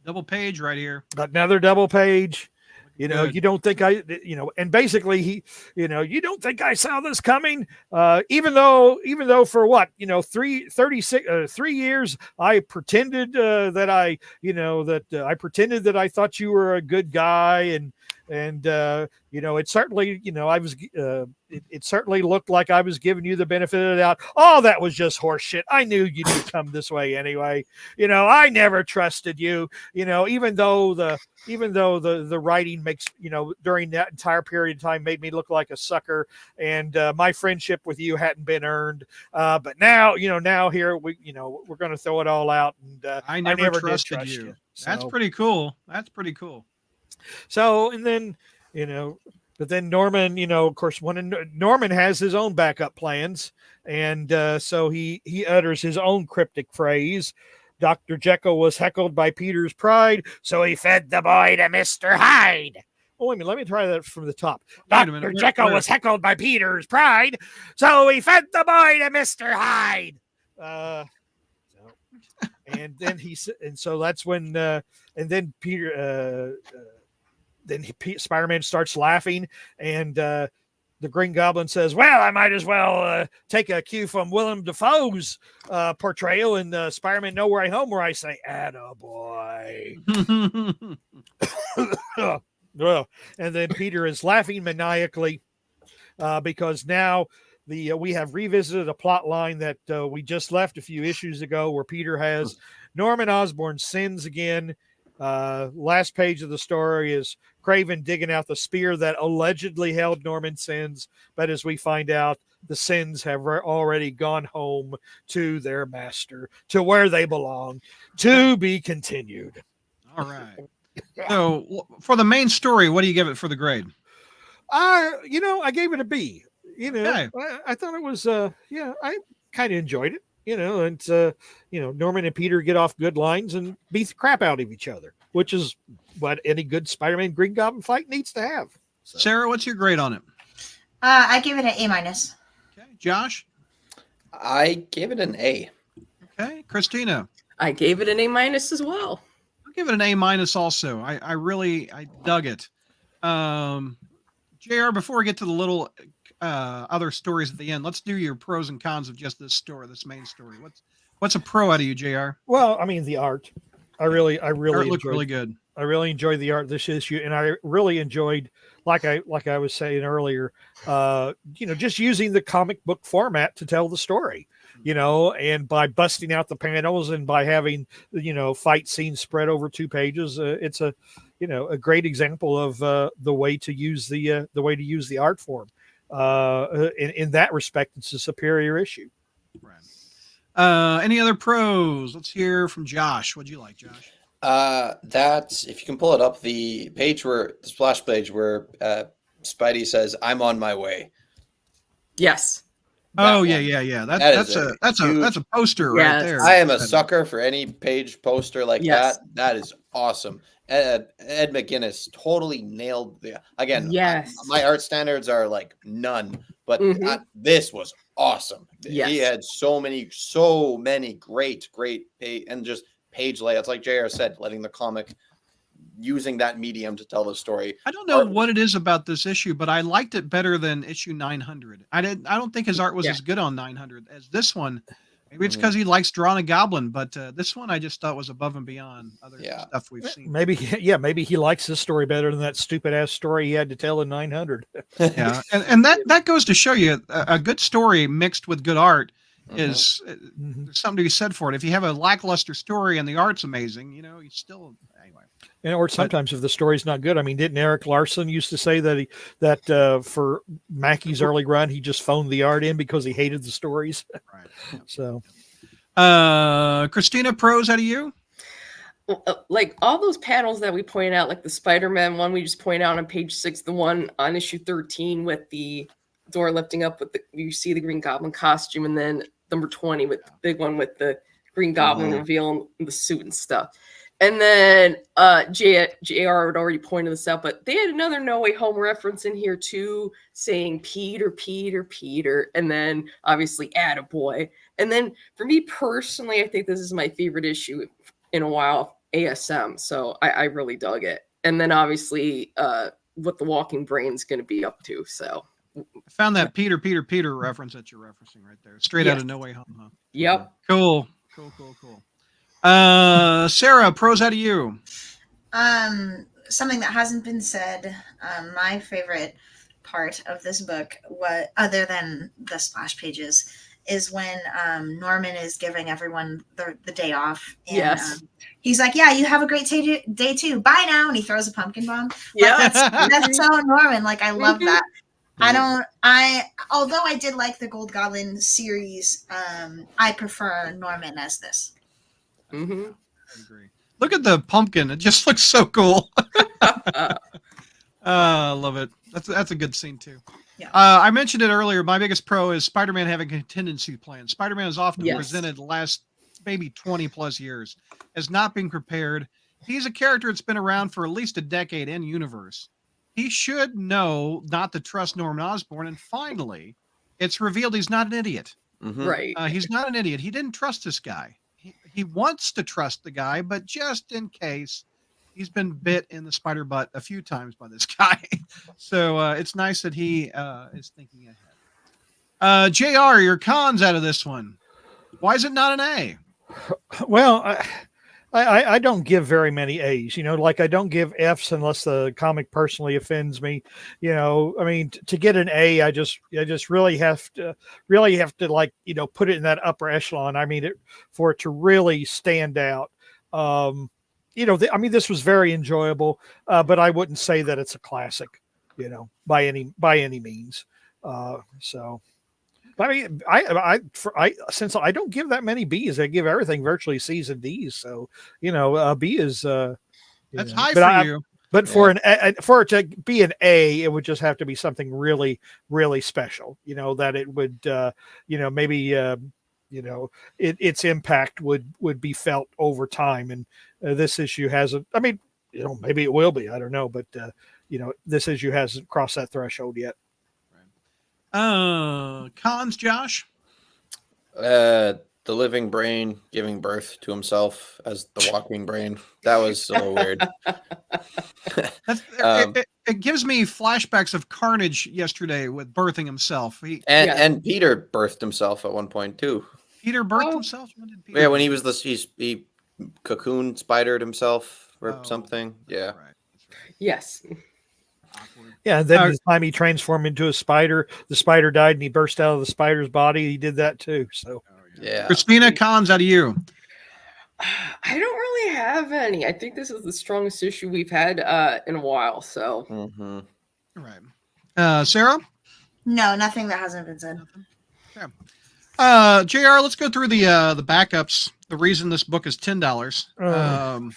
double page right here. Another double page. You know, Good. You don't think and basically you don't think I saw this coming, even though for what, 3 years, I pretended that I pretended that I thought you were a good guy. And it certainly, I was, it certainly looked like I was giving you the benefit of the doubt. Oh, that was just horse shit. I knew you'd come this way anyway. I never trusted you, even though the writing makes, during that entire period of time made me look like a sucker, and my friendship with you hadn't been earned. But now, now here we're going to throw it all out. And I never did trusted trust you. So. That's pretty cool. So, and then, but then Norman, of course, Norman has his own backup plans. And so he utters his own cryptic phrase. Dr. Jekyll was heckled by Peter's pride, so he fed the boy to Mr. Hyde. Oh, wait a minute. Let me try that from the top. Dr. Jekyll was heckled by Peter's pride, so he fed the boy to Mr. Hyde. And then so that's when, and then Peter, Spider-Man starts laughing, and the Green Goblin says, well, I might as well take a cue from Willem Dafoe's portrayal in Spider-Man No Way Home, where I say, attaboy. Well, and then Peter is laughing maniacally because now we have revisited a plot line that we just left a few issues ago, where Peter has Norman Osborn sins again. Last page of the story is Craven digging out the spear that allegedly held Norman's sins, but as we find out, the sins have already gone home to their master, to where they belong, to be continued. All right. So for the main story, what do you give it for the grade? I gave it a B. Okay. I thought it was I kind of enjoyed it. And Norman and Peter get off good lines and beat the crap out of each other, which is what any good Spider-Man Green Goblin fight needs to have. So. Sarah, what's your grade on it? I give it an A-. Okay. Josh? I gave it an A. Okay. Christina? I gave it an A- as well. I'll give it an A- also. I dug it. JR, before we get to the little other stories at the end, let's do your pros and cons of just this main story. What's a pro out of you, JR? Well, I mean, the art. I really looked really good. I really enjoyed the art of this issue, and I really enjoyed, like I was saying earlier, just using the comic book format to tell the story, and by busting out the panels and by having fight scenes spread over 2 pages, it's a great example of the way to use the art form. In that respect, it's a superior issue. Right. Any other pros? Let's hear from Josh. What'd you like, Josh? That's, if you can pull it up, the splash page where Spidey says, "I'm on my way." Yes. Yeah. That's a poster right there. I am a sucker for any page poster like that. That is awesome. Ed McGuinness totally nailed my art standards are like none, but this was awesome. Yes. He had so many great and just page layouts, like JR said, letting the comic, using that medium to tell the story. I don't know what it is about this issue, but I liked it better than issue 900. I don't think his art was as good on 900 as this one. Maybe it's because he likes drawing a goblin, but this one I just thought was above and beyond other stuff we've seen. Maybe he likes this story better than that stupid ass story he had to tell in 900. Yeah, and that goes to show you a good story mixed with good art is there's something to be said for it. If you have a lackluster story and the art's amazing, you still anyway. Or sometimes if the story's not good. I mean, didn't Eric Larson used to say that for Mackey's early run, he just phoned the art in because he hated the stories? Right. So, Christina, pros out of you? Like all those panels that we pointed out, like the Spider-Man one we just pointed out on page 6, the one on issue 13 with the door lifting up with you see the Green Goblin costume, and then number 20 with the big one with the Green Goblin revealing the suit and stuff. And then JR had already pointed this out, but they had another No Way Home reference in here too, saying Peter, Peter, Peter, and then obviously Attaboy. And then for me personally, I think this is my favorite issue in a while, ASM. So I really dug it. And then obviously what the Walking Brain's going to be up to. So I found that Peter, Peter, Peter reference that you're referencing right there. Straight out of No Way Home, huh? Yep. Cool. Sarah, pros out of you. Something that hasn't been said. My favorite part of this book, what other than the splash pages, is when Norman is giving everyone the day off. And, yes. He's like, "Yeah, you have a great day too. Bye now." And he throws a pumpkin bomb. Yeah, like, that's so Norman. Like, I love that. Although I did like the Gold Goblin series, I prefer Norman as this. Mm-hmm. I agree. Look at the pumpkin. It just looks so cool. I love it. That's a good scene too. Yeah. I mentioned it earlier. My biggest pro is Spider-Man having a contingency plan. Spider-Man is often presented the last maybe 20 plus years as not being prepared. He's a character that's been around for at least a decade in universe. He should know not to trust Norman Osborn. And finally, it's revealed he's not an idiot. Mm-hmm. Right. He's not an idiot. He didn't trust this guy. He wants to trust the guy, but just in case, he's been bit in the spider butt a few times by this guy. So it's nice that he is thinking ahead. JR, your cons out of this one. Why is it not an A? Well, I don't give very many A's, like I don't give F's unless the comic personally offends me. I mean, to get an A, I just really have to like, put it in that upper echelon. I mean, for it to really stand out. I mean, this was very enjoyable, but I wouldn't say that it's a classic, by any means. So. I mean, since I don't give that many B's, I give everything virtually C's and D's. So, a B is that's high for you. But for it to be an A, it would just have to be something really, really special. That it would, maybe, its impact would be felt over time. And this issue hasn't. I mean, maybe it will be. I don't know, but this issue hasn't crossed that threshold yet. Cons, Josh? The living brain giving birth to himself as the walking brain. That was so weird. It gives me flashbacks of Carnage yesterday with birthing himself. And Peter birthed himself at one point too. Peter birthed himself? When did Peter when he was he cocoon spidered himself or something. Yeah. That's right. Yes. Awkward. Yeah, and then the time he transformed into a spider, the spider died and he burst out of the spider's body. He did that too. So, yeah. Christina, cons out of you. I don't really have any. I think this is the strongest issue we've had in a while. So, Mm-hmm. All right. Sarah? No, nothing that hasn't been said. Okay. JR, let's go through the backups. The reason this book is $10.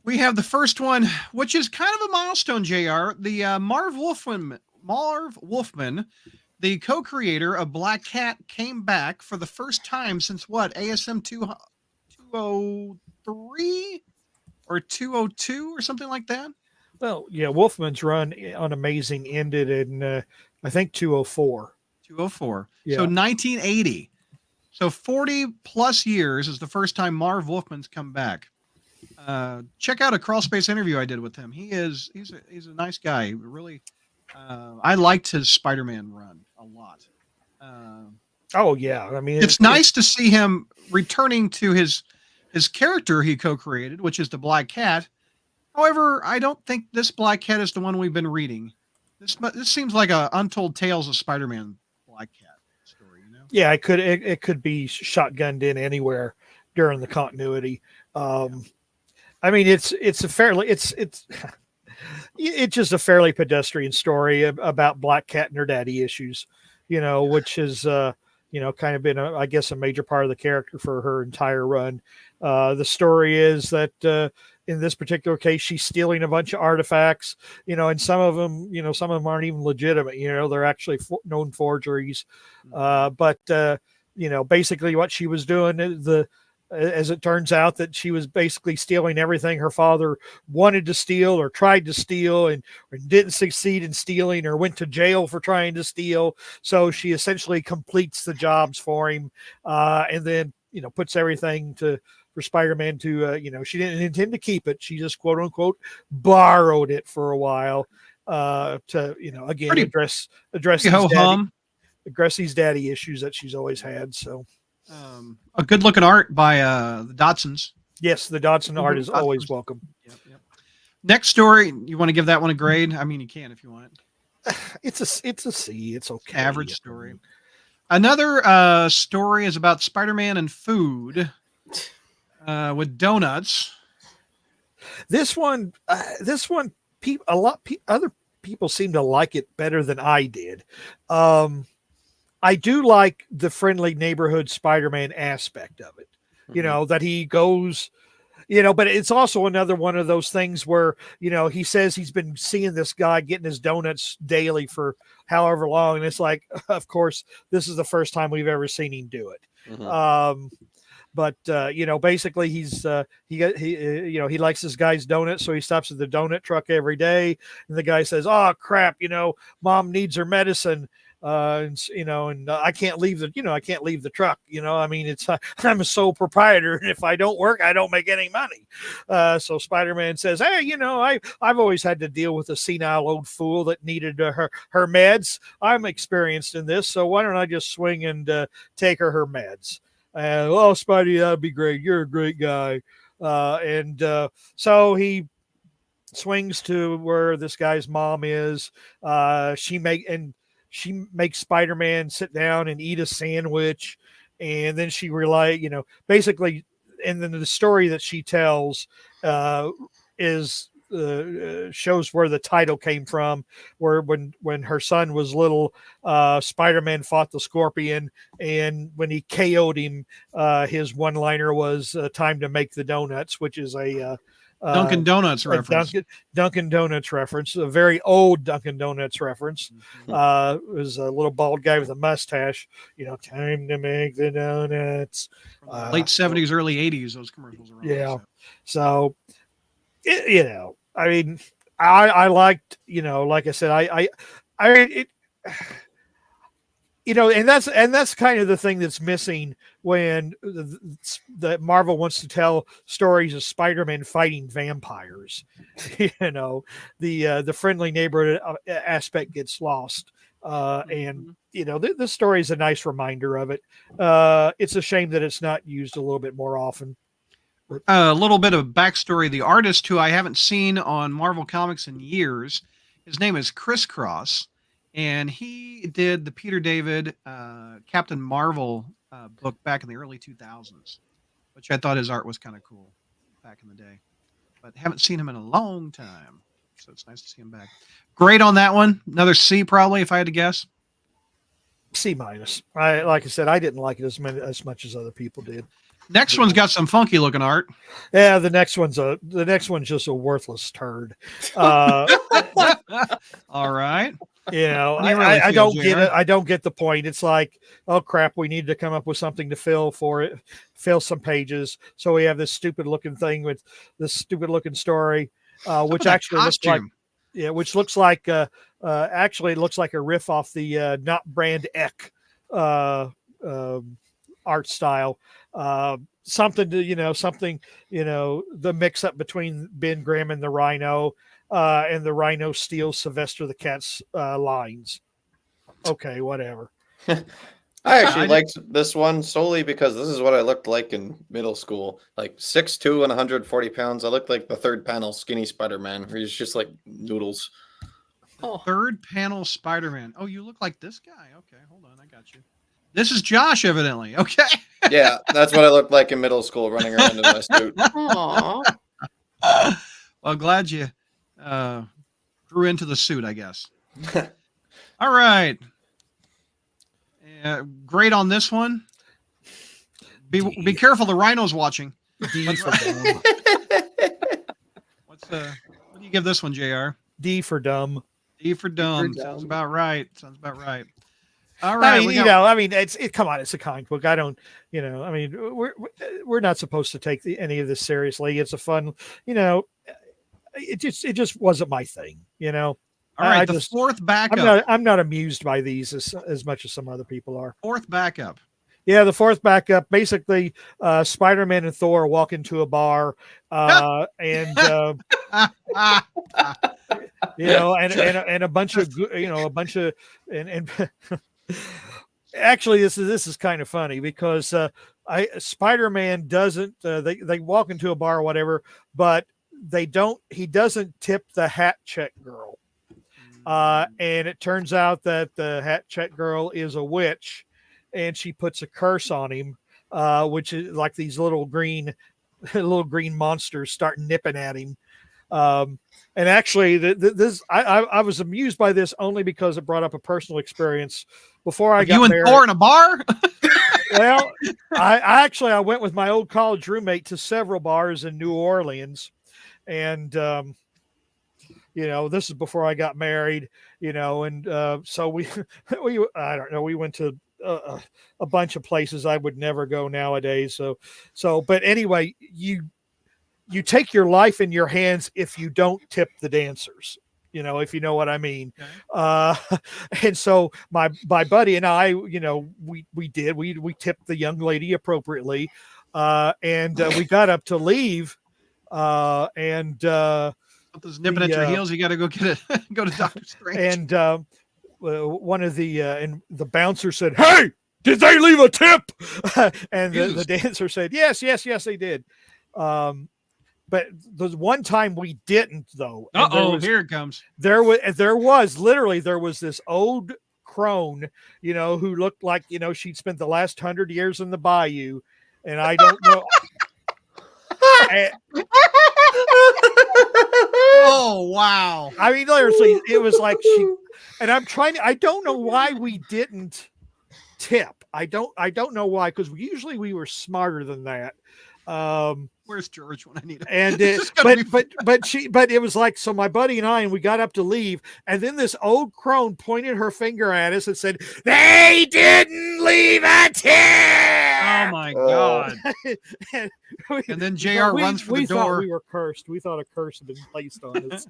We have the first one, which is kind of a milestone, JR. The Marv Wolfman, the co-creator of Black Cat, came back for the first time since what? ASM 203 or 202 or something like that? Well, yeah, Wolfman's run on Amazing ended in, I think, 204. 204. Yeah. So 1980. So 40 plus years is the first time Marv Wolfman's come back. Check out a Crawlspace interview I did with him. He's a nice guy. Really, I liked his Spider-Man run a lot. Oh yeah, I mean it's nice to see him returning to his character he co-created, which is the Black Cat. However, I don't think this Black Cat is the one we've been reading. This seems like a Untold Tales of Spider-Man Black Cat story. Yeah, it could be shotgunned in anywhere during the continuity. I mean, it's just a fairly pedestrian story about Black Cat and her daddy issues, which is, kind of been, I guess, a major part of the character for her entire run. The story is that in this particular case, she's stealing a bunch of artifacts, and some of them aren't even legitimate, they're actually known forgeries. But basically what she was doing, as it turns out, that she was basically stealing everything her father wanted to steal or tried to steal and or didn't succeed in stealing or went to jail for trying to steal. So she essentially completes the jobs for him, and then, puts everything for Spider-Man to, she didn't intend to keep it. She just, quote unquote, borrowed it for a while to, again, address these daddy issues that she's always had. So a good looking art by the Dodsons. Yes, the Dodson art is always welcome. Yep. Next story, you want to give that one a grade? I mean, you can if you want it. It's a C. It's okay. Average story. Another story is about Spider-Man and food with donuts. This one, other people seem to like it better than I did. I do like the friendly neighborhood Spider-Man aspect of it, that he goes, but it's also another one of those things where, he says he's been seeing this guy getting his donuts daily for however long. And it's like, of course, this is the first time we've ever seen him do it. Mm-hmm. But basically he likes this guy's donuts, so he stops at the donut truck every day, and the guy says, "Oh crap, mom needs her medicine, and I can't leave the truck. I mean, I'm a sole proprietor, and if I don't work, I don't make any money." So Spider-Man says, "Hey, I've always had to deal with a senile old fool that needed her meds. I'm experienced in this, so why don't I just swing and take her meds?" Spidey, that'd be great. You're a great guy. So he swings to where this guy's mom is. She makes Spider-Man sit down and eat a sandwich. And then she basically, and then the story that she tells is shows where the title came from, where when her son was little, Spider-Man fought the Scorpion, and when he KO'd him, his one-liner was time to make the donuts, which is a Dunkin' Donuts reference. Dunkin' Donuts reference, a very old Dunkin' Donuts reference. It was a little bald guy with a mustache, time to make the donuts. Late 70s, early 80s, those commercials are on. Yeah. So, I mean, I liked, like I said, and that's kind of the thing that's missing when the Marvel wants to tell stories of Spider-Man fighting vampires. The friendly neighborhood aspect gets lost. And this story is a nice reminder of it. It's a shame that it's not used a little bit more often. A little bit of backstory. The artist, who I haven't seen on Marvel Comics in years, his name is Chris Cross, and he did the Peter David Captain Marvel book back in the early 2000s, which I thought his art was kind of cool back in the day. But haven't seen him in a long time, so it's nice to see him back. Great on that one. Another C probably, if I had to guess. C-. Like I said, I didn't like it as much as other people did. Next one's got some funky looking art. Yeah, the next one's just a worthless turd. All right. I don't get it. I don't get the point. It's like, oh crap, we need to come up with something to fill some pages. So we have this stupid looking thing with this stupid looking story, which actually looks like actually it looks like a riff off the Not Brand Eck art style. Something the mix up between Ben Grimm and the Rhino, and the Rhino steals Sylvester the Cat's lines. Okay, whatever. I actually liked this one solely because this is what I looked like in middle school. Like 6'2" and 140 pounds. I looked like the third panel skinny Spider-Man, where he's just like noodles. Third panel Spider-Man. Oh, you look like this guy. Okay, hold on. I got you. This is Josh, evidently. Okay. Yeah, that's what I looked like in middle school, running around in my suit. Aww. Well, glad you grew into the suit, I guess. All right. Great on this one. Be careful, the Rhino's watching. What do you give this one, JR? D for dumb. D for dumb. Sounds about right. All right. I mean, come on, it's a comic book. I don't, I mean, we're not supposed to take any of this seriously. It's a fun, it just wasn't my thing, All right. The fourth backup. I'm not amused by these as much as some other people are. Fourth backup. Yeah, the fourth backup. Basically, Spider-Man and Thor walk into a bar, and and a bunch of and actually, this is kind of funny because Spider-Man doesn't. They walk into a bar or whatever, but he doesn't tip the hat check girl, and it turns out that the hat check girl is a witch. And she puts a curse on him, which is like these little green monsters start nipping at him. And actually, I was amused by this only because it brought up a personal experience. Before I got married, you and Thor in a bar? Well, I went with my old college roommate to several bars in New Orleans, and this is before I got married. So we went to a bunch of places I would never go nowadays. But anyway, you take your life in your hands if you don't tip the dancers, if you know what I mean. Okay. And so my buddy and I, we tipped the young lady appropriately. And we got up to leave. Those nipping at your heels, you got to go go to Dr. Strange. And, one of the bouncer said, "Hey, did they leave a tip?" And the dancer said, yes, they did. But the one time we didn't, though. Here it comes. There was this old crone, who looked like, she'd spent the last 100 years in the bayou. And I don't know. Oh, wow. I mean, literally, it was like and I don't know why we didn't tip. I don't know why, because usually we were smarter than that. Where's George when I need him? And but it was like, so my buddy and we got up to leave, and then this old crone pointed her finger at us and said, "They didn't leave a tip." Oh my God. and then JR runs for the door. We were cursed. We thought a curse had been placed on us.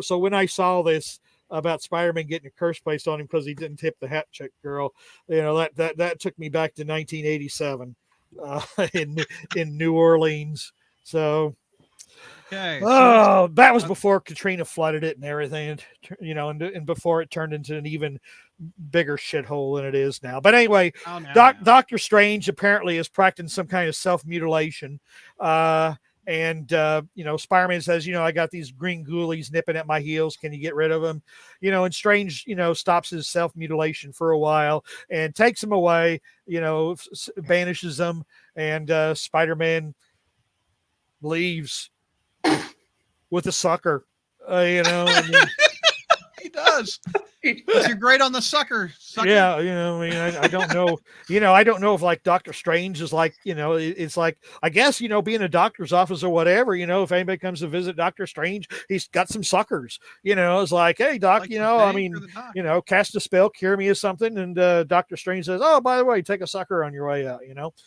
So when I saw this about Spider-Man getting a curse placed on him because he didn't tip the hat check girl, that took me back to 1987 in New Orleans. So that was before Katrina flooded it and everything, and before it turned into an even bigger shithole than it is now. But anyway, Dr. Strange apparently is practicing some kind of self-mutilation. And Spider-Man says, I got these green ghoulies nipping at my heels. Can you get rid of them? And Strange, stops his self-mutilation for a while and takes him away, banishes them. And Spider-Man leaves with a sucker, He does. But you're great on the sucker. Yeah, I don't know. I don't know if like Dr. Strange is like, it's like, I guess, being a doctor's office or whatever, if anybody comes to visit Dr. Strange, he's got some suckers. It's like, hey, doc, cast a spell, cure me of something. And Dr. Strange says, oh, by the way, take a sucker on your way out,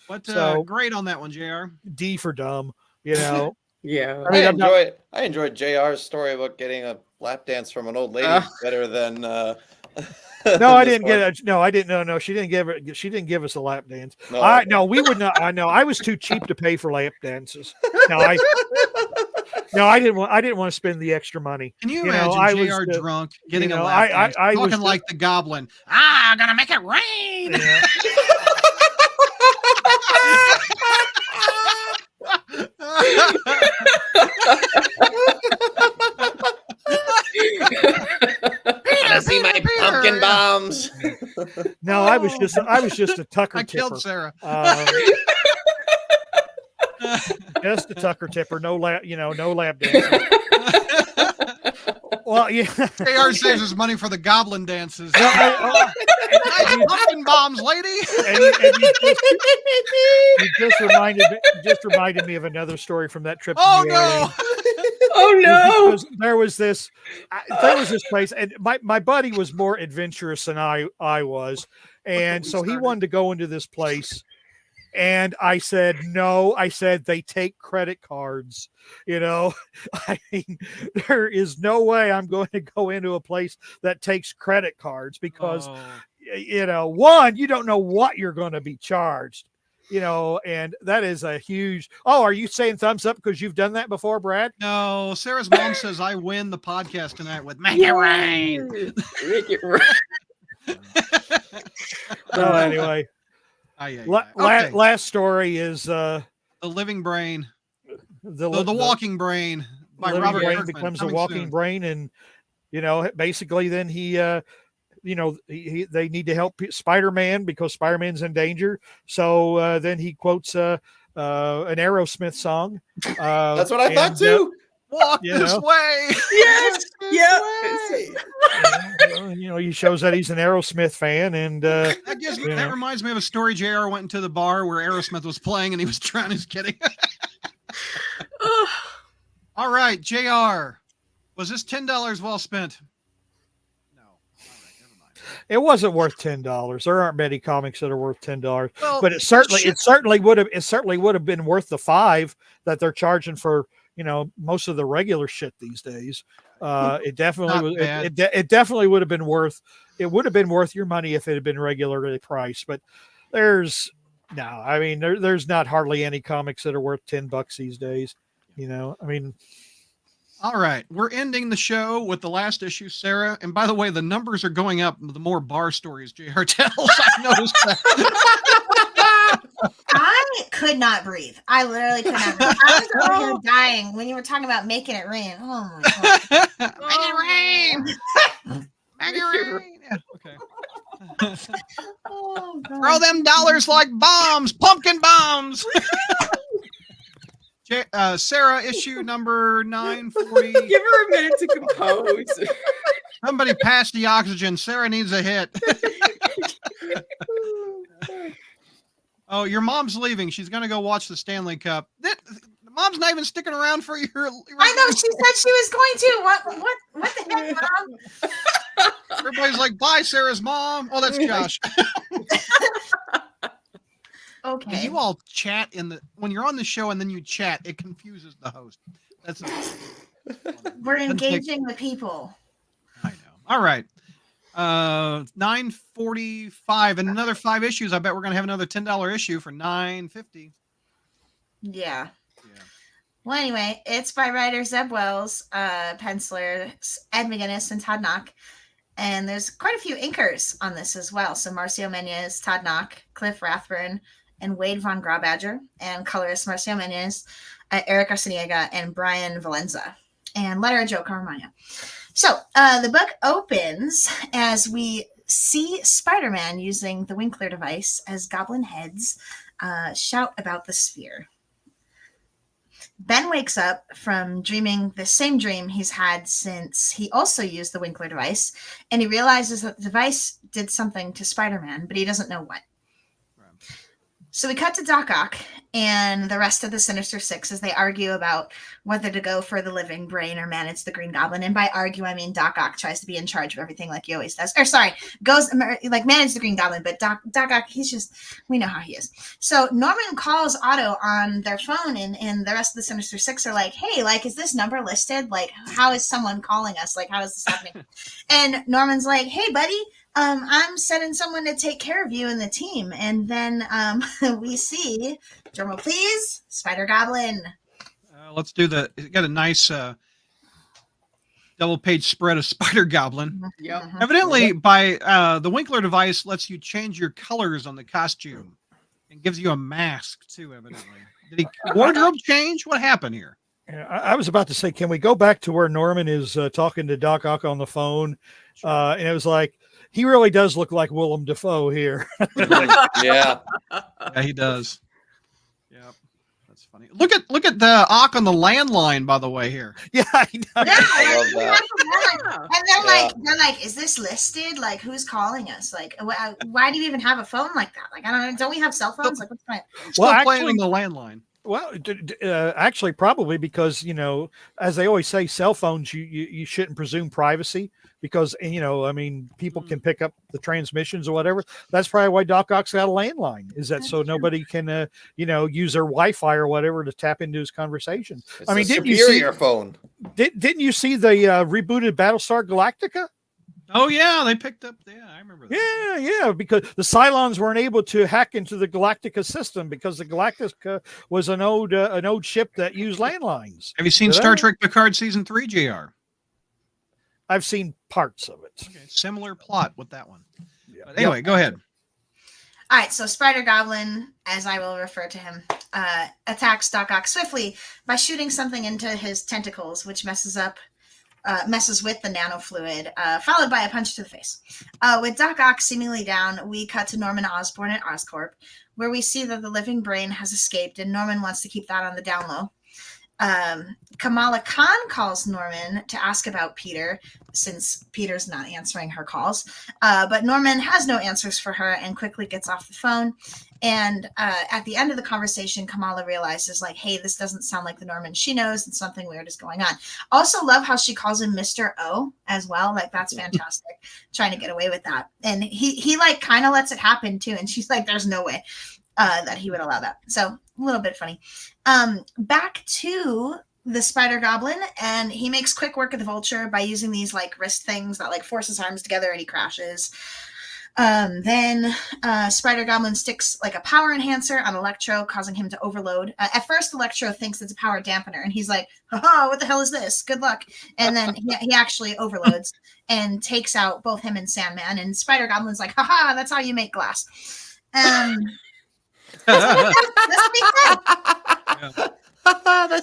But great on that one, JR. D for dumb, Yeah. I enjoyed JR's story about getting a lap dance from an old lady better than no, I didn't get it. No, I didn't. No, she didn't give us a lap dance. No, we would not. I know. I was too cheap to pay for lap dances. I didn't want to spend the extra money. Can you imagine JR drunk getting a lap dance, talking like the Goblin? I'm gonna make it rain. Yeah. I see my pumpkin bombs. No, I was just a Tucker tipper. Killed Sarah. Just a Tucker tipper. No lap dance. Well, yeah. JR saves his money for the Goblin dances. Pumpkin bombs, lady. And you just reminded me of another story from that trip. Oh no! Oh no! Because there was this place, and my buddy was more adventurous than I was, and so he wanted to go into this place. And I said, no, I said, they take credit cards. I mean, there is no way I'm going to go into a place that takes credit cards because, one, you don't know what you're going to be charged, and that is a huge. Oh, are you saying thumbs up because you've done that before, Brad? No, Sarah's mom says I win the podcast tonight with Make It Rain. Make it rain. So anyway. Okay. Last story is The Living Brain, the Walking Brain by Robert Brain Kirkman, becomes a walking soon. brain, and basically then he they need to help Spider-Man because Spider-Man's in danger. So then he quotes an Aerosmith song. That's what I thought too. Walk this way. Yes. Yeah. He shows that he's an Aerosmith fan, and that reminds me of a story. JR went into the bar where Aerosmith was playing, and he was trying his kidding. All right, JR, was this $10 well spent? No. All right, never mind. It wasn't worth $10. There aren't many comics that are worth $10, well, but it certainly would have been worth the $5 that they're charging for. Most of the regular shit these days. It definitely was. It definitely would have been worth. It would have been worth your money if it had been regularly priced. But there's not hardly any comics that are worth $10 these days. All right, we're ending the show with the last issue, Sarah. And by the way, the numbers are going up the more bar stories JR tells. I've noticed that. I could not breathe. I literally could not breathe. I was over here dying when you were talking about making it rain. Oh my god! Make it rain. Make it rain. Yeah, okay. Oh, god. Throw them dollars like bombs, pumpkin bombs. Sarah, issue number 940. Give her a minute to compose. Somebody pass the oxygen. Sarah needs a hit. Oh, your mom's leaving. She's going to go watch the Stanley Cup. Mom's not even sticking around for your. I know. She said she was going to. What the heck, Mom? Everybody's like, bye, Sarah's mom. Oh, that's Josh. Okay. You all chat when you're on the show and then you chat, it confuses the host. We're engaging the people. I know. All right. 945 and another 5 issues. I bet we're gonna have another $10 issue for $9.50. Yeah. Well, anyway, it's by writers Zeb Wells, pencilers Ed McGuinness and Todd Knock. And there's quite a few inkers on this as well. So Marcio Menez, Todd Knock, Cliff Rathburn, and Wade Von Graubadger, and colorist Marcio Menez, Eric Arciniega, and Brian Valenza, and letterer Joe Caramagna. So the book opens as we see Spider-Man using the Winkler device as goblin heads shout about the sphere. Ben wakes up from dreaming the same dream he's had since he also used the Winkler device, and he realizes that the device did something to Spider-Man, but he doesn't know what. So we cut to Doc Ock and the rest of the Sinister Six as they argue about whether to go for the living brain or manage the Green Goblin. And by argue, I mean Doc Ock tries to be in charge of everything like he always does. Or sorry, goes like manage the Green Goblin, but Doc Ock, we know how he is. So Norman calls Otto on their phone, and the rest of the Sinister Six are like, hey, like, is this number listed? Like, how is someone calling us? Like, how is this happening? And Norman's like, hey, buddy, I'm sending someone to take care of you and the team. And then we see, drumroll please, Spider Goblin. Let's do got a nice double page spread of Spider Goblin. Yep. Evidently, by the Winkler device lets you change your colors on the costume and gives you a mask too, evidently. Did he wardrobe change? What happened here? I was about to say, can we go back to where Norman is talking to Doc Ock on the phone? And it was like, he really does look like Willem Dafoe here. Yeah, he does. Yep, that's funny. Look at the Ock on the landline, by the way. Here. Yeah, I know. Yeah, I love that. and they're like, is this listed? Like, who's calling us? Like, why do you even have a phone like that? Like, I don't know. Don't we have cell phones? Like, what's the point? Still playing on the landline. Well, actually, probably because, as they always say, cell phones, you shouldn't presume privacy because, I mean, people can pick up the transmissions or whatever. That's probably why Doc Ock's got a landline, is that so nobody can, use their Wi-Fi or whatever to tap into his conversations. It's I mean, a didn't you see? phone. Didn't you see the rebooted Battlestar Galactica? Oh yeah, they picked up. Yeah, I remember that. Yeah, because the Cylons weren't able to hack into the Galactica system because the Galactica was an old ship that used landlines. Have you seen Star Trek Picard season 3, JR? I've seen parts of it. Okay, similar plot with that one. Yeah. But anyway, go ahead. All right, so Spider Goblin, as I will refer to him, attacks Doc Ock swiftly by shooting something into his tentacles, which messes with the nanofluid, followed by a punch to the face. With Doc Ock seemingly down, we cut to Norman Osborn at Oscorp, where we see that the living brain has escaped, and Norman wants to keep that on the down low. Kamala Khan calls Norman to ask about Peter, since Peter's not answering her calls. But Norman has no answers for her and quickly gets off the phone. And at the end of the conversation, Kamala realizes, like, hey, this doesn't sound like the Norman she knows, and something weird is going on. Also love how she calls him Mr. O as well. Like, that's fantastic. Trying to get away with that. And he like kind of lets it happen too. And she's like, there's no way that he would allow that. So a little bit funny. Back to the Spider Goblin, and he makes quick work of the Vulture by using these like wrist things that like force his arms together, and he crashes. Then Spider Goblin sticks like a power enhancer on Electro, causing him to overload. At first, Electro thinks it's a power dampener, and he's like, "Haha, what the hell is this? Good luck!" And then he actually overloads and takes out both him and Sandman. And Spider Goblin's like, "Haha, that's how you make glass." That's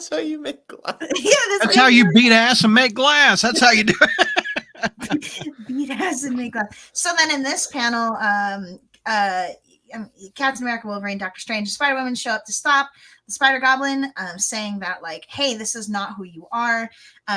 how you make glass. Yeah, that's how you beat ass and make glass. That's how you do it. Beat ass and make glass. So then in this panel, Captain America, Wolverine, Doctor Strange, and Spider-Woman show up to stop the Spider Goblin, saying that, like, hey, this is not who you are.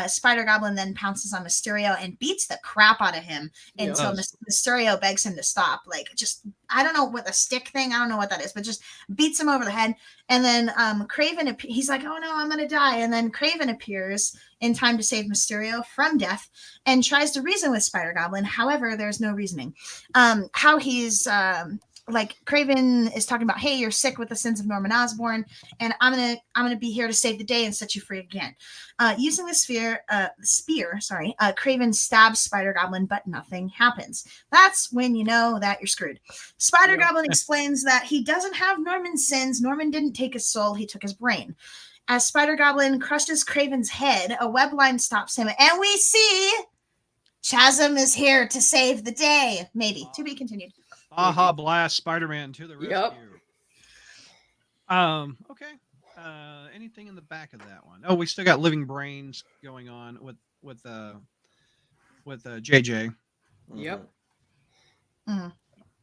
Spider Goblin then pounces on Mysterio and beats the crap out of him until Mysterio begs him to stop. Like, just, I don't know what the stick thing, I don't know what that is, but just beats him over the head. And then Kraven, he's like, oh no, I'm going to die. And then Kraven appears in time to save Mysterio from death and tries to reason with Spider Goblin. However, there's no reasoning. How he's... like Kraven is talking about, hey, you're sick with the sins of Norman Osborn, and I'm gonna be here to save the day and set you free again. Using the spear, Kraven stabs Spider Goblin, but nothing happens. That's when you know that you're screwed. Spider Goblin explains that he doesn't have Norman's sins. Norman didn't take his soul; he took his brain. As Spider Goblin crushes Kraven's head, a web line stops him, and we see Chasm is here to save the day. Maybe to be continued. Aha blast, Spider-Man to the rescue. Yep. Okay. Anything in the back of that one? Oh, we still got living brains going on with JJ. Yep.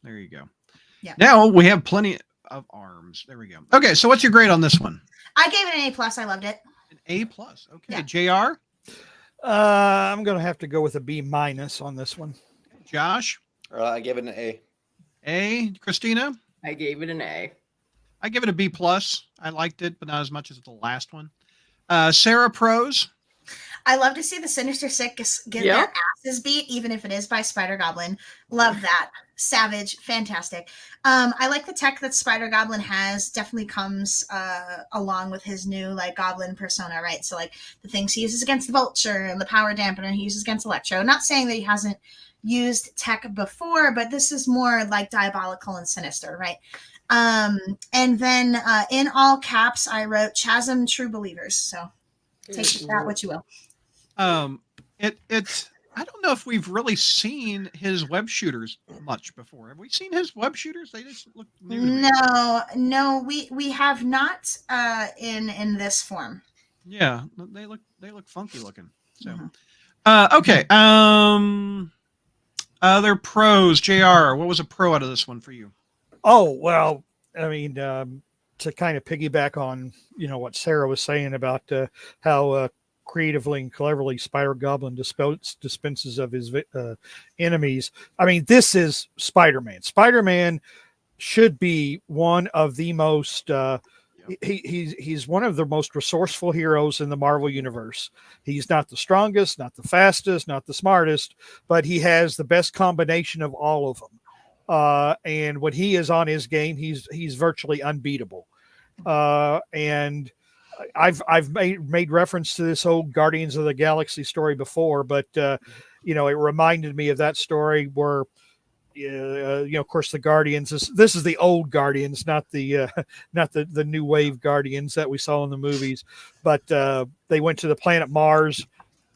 There you go. Yeah. Now we have plenty of arms. There we go. Okay, so what's your grade on this one? I gave it an A+. I loved it. An A+. Okay. Yeah. JR? I'm going to have to go with a B- on this one. Josh? I gave it an A. A. Christina? I gave it an A. I give it a B+. I liked it, but not as much as the last one. Sarah, pros? I love to see the Sinister Six get their asses beat, even if it is by Spider Goblin. Love that. Savage. Fantastic. I like the tech that Spider Goblin has. Definitely comes along with his new like Goblin persona, right? So like the things he uses against the Vulture and the power dampener he uses against Electro. Not saying that he hasn't used tech before, but this is more like diabolical and sinister, right? And then in all caps, I wrote Chasm True Believers. So take that what you will. It's I don't know if we've really seen his web shooters much before. Have we seen his web shooters? They just look new to me. No, we have not in this form. Yeah, they look funky looking. So okay. Other pros, JR, what was a pro out of this one for you? Oh, well, I mean, to kind of piggyback on, what Sarah was saying about how creatively and cleverly Spider Goblin dispenses of his enemies. I mean, this is Spider-Man. Spider-Man should be one of the most he's one of the most resourceful heroes in the Marvel universe. He's not the strongest, not the fastest, not the smartest, but he has the best combination of all of them. And when he is on his game, he's virtually unbeatable. And I've made reference to this old Guardians of the Galaxy story before, but it reminded me of that story where of course, the Guardians. This is the old Guardians, not the new wave Guardians that we saw in the movies. But they went to the planet Mars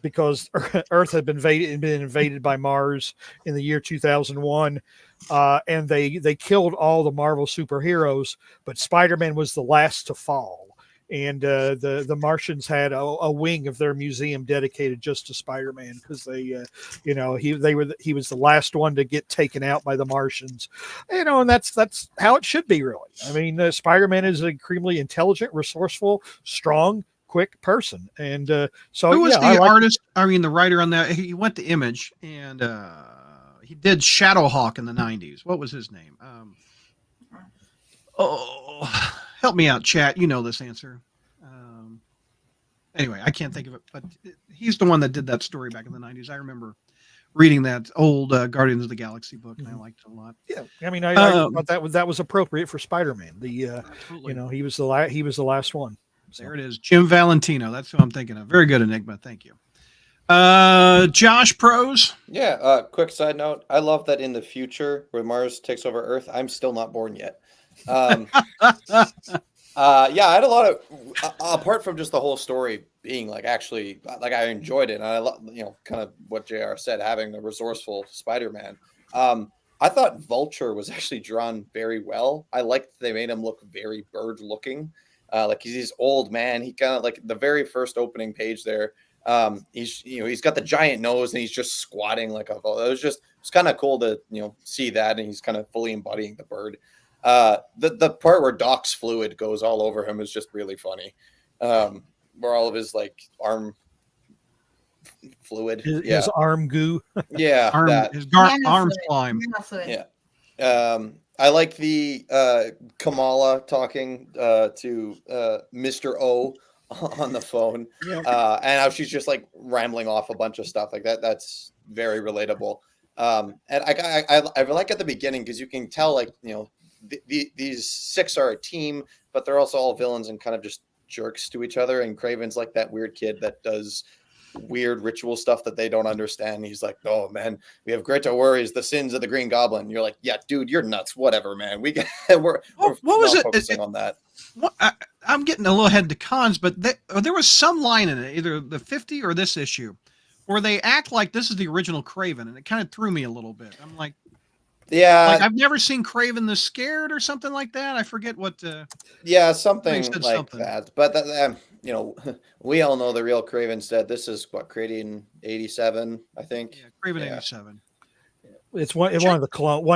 because Earth had been invaded by Mars in the year 2001, and they killed all the Marvel superheroes. But Spider-Man was the last to fall. And the Martians had a wing of their museum dedicated just to Spider-Man because he was the last one to get taken out by the Martians, and that's how it should be, really. I mean, Spider-Man is an extremely intelligent, resourceful, strong, quick person, and so who was the artist? I mean, the writer on that. He went to Image, and he did Shadowhawk in the '90s. What was his name? Help me out, chat. You know this answer. Anyway, I can't think of it, but he's the one that did that story back in the 90s. I remember reading that old Guardians of the Galaxy book, and I liked it a lot. Yeah, I mean, I thought that was appropriate for Spider-Man. He was the last one. So. There it is, Jim Valentino. That's who I'm thinking of. Very good, Enigma. Thank you. Josh, pros? Yeah, quick side note. I love that in the future where Mars takes over Earth, I'm still not born yet. I had a lot of, apart from just the whole story being actually I enjoyed it. And I love, kind of what JR said, having a resourceful Spider-Man. I thought Vulture was actually drawn very well. I liked they made him look very bird looking. He's this old man. He kind of the very first opening page there. He's got the giant nose and he's just squatting like a, it's kind of cool to, see that. And he's kind of fully embodying the bird. The part where Doc's fluid goes all over him is just really funny. Where all of his arm fluid, his arm goo, arm slime. Yeah. I like the Kamala talking to Mr. O on the phone, and how she's just rambling off a bunch of stuff like that. That's very relatable. And I like at the beginning because you can tell these six are a team, but they're also all villains and kind of just jerks to each other. And Kraven's like that weird kid that does weird ritual stuff that they don't understand. He's like, "Oh man, we have greater worries, the sins of the Green Goblin." And you're like, "Yeah, dude, you're nuts. Whatever, man. We're what was it? Focusing on that." I'm getting a little ahead to cons, but there was some line in it, either the 50 or this issue, where they act like this is the original Kraven, and it kind of threw me a little bit. I'm like. Yeah, I've never seen Kraven the Scared or something like that. I forget what. Something something. that. But we all know the real Kraven's dead. This is created in '87, I think. Yeah, Kraven '87. It's one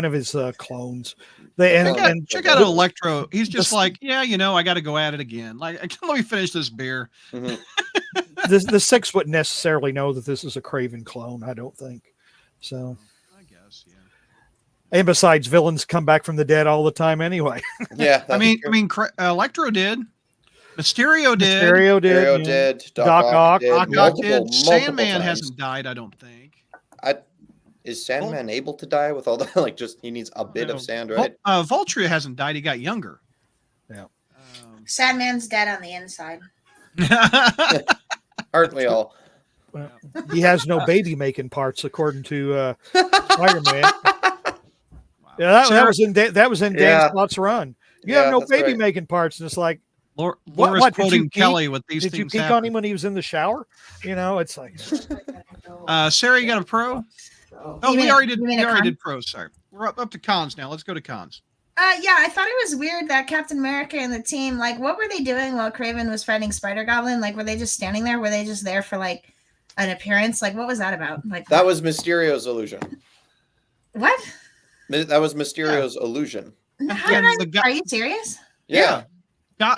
of his clones. Check out Electro. He's just I got to go at it again. Let me finish this beer. Mm-hmm. The Six wouldn't necessarily know that this is a Kraven clone. I don't think so. And besides, villains come back from the dead all the time anyway. Yeah. I mean, Electro did. Mysterio did. Mysterio did. Doc Ock did. Sandman hasn't died, I don't think. Is Sandman able to die with all the, he needs a bit of sand, right? Vulture hasn't died. He got younger. Yeah. Sandman's dead on the inside. Aren't we all? Well, he has no baby making parts, according to Spider-Man. Yeah, that was in Dan Slott's run. You have no baby making parts, and it's like Laura's quoting Kelly with these things. Did you peek on him when he was in the shower? It's like. Sarah, you got a pro? Oh, we already did pros. Sorry, we're up to cons now. Let's go to cons. I thought it was weird that Captain America and the team, what were they doing while Kraven was fighting Spider Goblin? Were they just standing there? Were they just there for an appearance? What was that about? That was Mysterio's illusion. What? That was Mysterio's illusion. Are you serious? Yeah.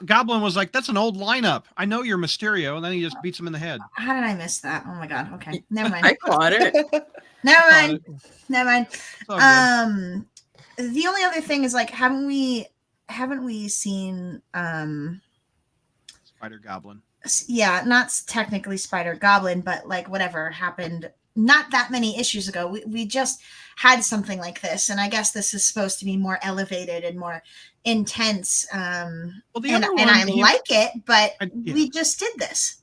Goblin was like, "That's an old lineup. I know you're Mysterio," and then he just beats him in the head. How did I miss that? Oh my god. Okay, never mind. I caught it. Never mind. The only other thing is haven't we haven't we seen Spider Goblin. Yeah, not technically Spider Goblin, but like whatever happened not that many issues ago. We just had something like this, and I guess this is supposed to be more elevated and more intense. Well, and I like it, but we just did this.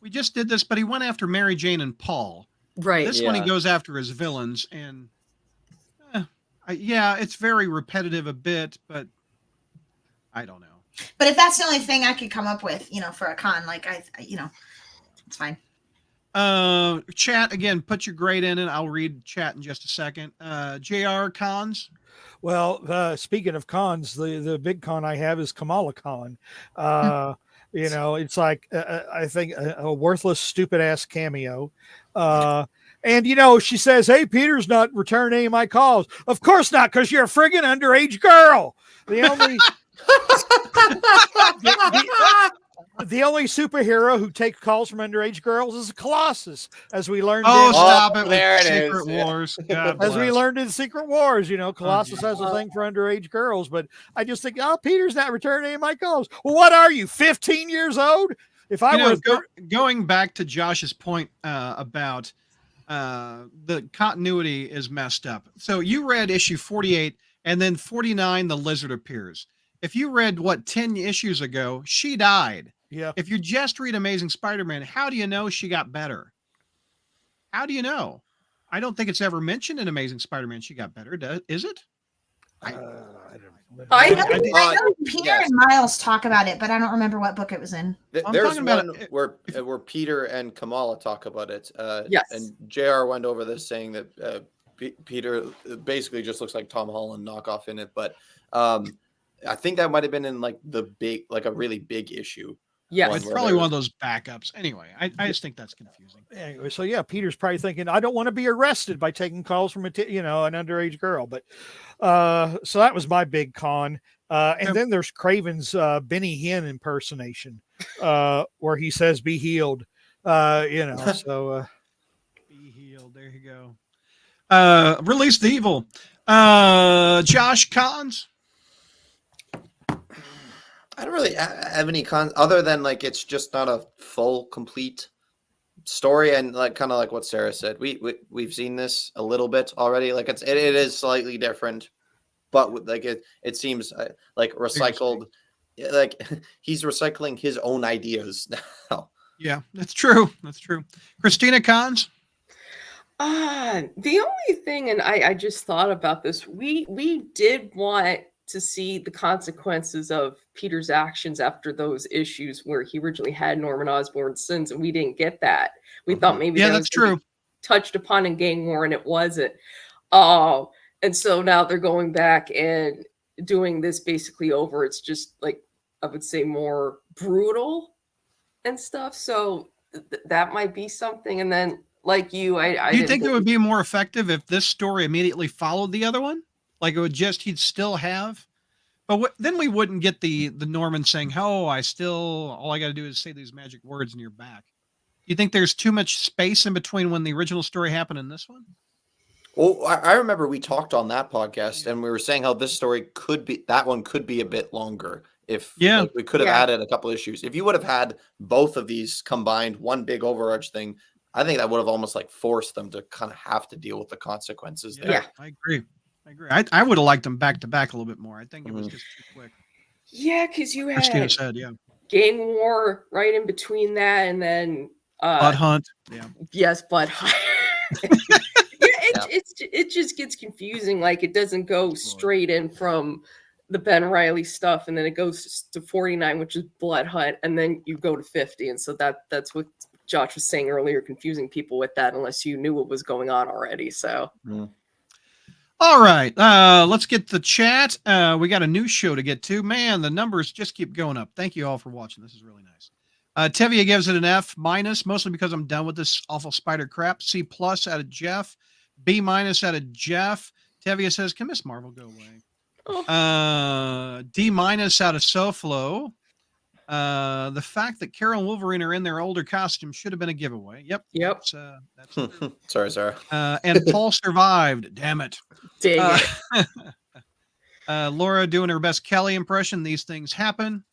We just did this, but he went after Mary Jane and Paul. Right. This one he goes after his villains, and it's very repetitive a bit, but I don't know. But if that's the only thing I could come up with, for a con, like it's fine. Chat again, put your grade in, and I'll read chat in just a second. JR, cons. Well, speaking of cons, the big con I have is Kamala Khan. It's like I think a worthless, stupid ass cameo. And she says, "Hey, Peter's not returning any of my calls." Of course not, because you're a friggin' underage girl. The only superhero who takes calls from underage girls is Colossus, as we learned. Stop it! There it Secret is. Wars. As we learned in Secret Wars, Colossus has a thing for underage girls. But I just think, Peter's not returning any of my calls. Well, what are you, 15 years old? If I were going back to Josh's point about the continuity is messed up. So you read issue 48, and then 49, the Lizard appears. If you read 10 issues ago, she died. Yeah. If you just read Amazing Spider-Man, how do you know she got better? How do you know? I don't think it's ever mentioned in Amazing Spider-Man she got better. Is it? I know Peter and Miles talk about it, but I don't remember what book it was in. There's one where Peter and Kamala talk about it. Yes. And JR went over this saying that Peter basically just looks like Tom Holland knockoff in it, but I think that might have been in a really big issue. Yeah, it's probably one of those backups. Anyway, I just think that's confusing. Anyway, so Peter's probably thinking, I don't want to be arrested by taking calls from an underage girl. But so that was my big con. And then there's Craven's Benny Hinn impersonation, where he says, "Be healed." So be healed. There you go. Release the evil. Josh, cons. I don't really have any cons other than it's just not a full, complete story, and kind of like what Sarah said. We've seen this a little bit already. It is slightly different, but it seems like recycled. He's recycling his own ideas now. Yeah, that's true. That's true. Christina, cons. The only thing, and I just thought about this. We did want to see the consequences of Peter's actions after those issues where he originally had Norman Osborn's sins, and we didn't get that. We thought maybe that's true. Touched upon in Gang War, and it wasn't. And so now they're going back and doing this basically over. It's just I would say more brutal and stuff. So that might be something. And then do you think it would be more effective if this story immediately followed the other one? He'd still have, but then we wouldn't get the Norman saying, all I got to do is say these magic words and you're back. Do you think there's too much space in between when the original story happened and this one? Well, I remember we talked on that podcast and we were saying how this story could be a bit longer. If we could have added a couple issues. If you would have had both of these combined, one big overarch thing, I think that would have almost forced them to kind of have to deal with the consequences there. Yeah, I agree. I would have liked them back to back a little bit more. I think it was just too quick. Yeah, because you had Christina said, Gang War right in between that, and then Blood Hunt. Yeah. Yes, Blood Hunt. It just gets confusing. It doesn't go straight in from the Ben Reilly stuff, and then it goes to 49, which is Blood Hunt, and then you go to 50, and so that's what Josh was saying earlier, confusing people with that unless you knew what was going on already. So. All right, let's get the chat. We got a new show to get to. Man, the numbers just keep going up. Thank you all for watching. This is really nice. Tevia gives it an F-, mostly because I'm done with this awful spider crap. C+ out of Jeff. B- out of Jeff. Tevia says, can Miss Marvel go away? Oh. D- out of SoFlo. The fact that Carol and Wolverine are in their older costumes should have been a giveaway. Yep. That's Sorry, Sarah. And Paul survived. Damn it. Dang it. Laura doing her best Kelly impression. These things happen.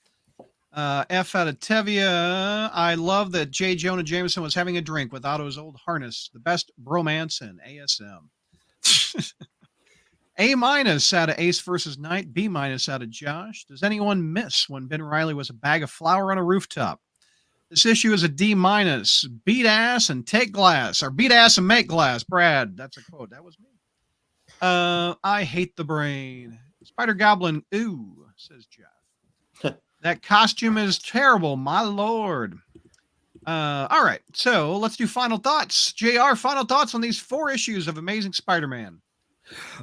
F out of Tevia. I love that J. Jonah Jameson was having a drink with Otto's old harness. The best bromance in ASM. A- out of Ace versus Knight. B- out of Josh. Does anyone miss when Ben Riley was a bag of flour on a rooftop? This issue is a D-. Beat ass and take glass. Or beat ass and make glass. Brad, that's a quote. That was me. I hate the brain. Spider Goblin, ooh, says Jeff. That costume is terrible, my lord. All right, so let's do final thoughts. JR, final thoughts on these 4 issues of Amazing Spider-Man.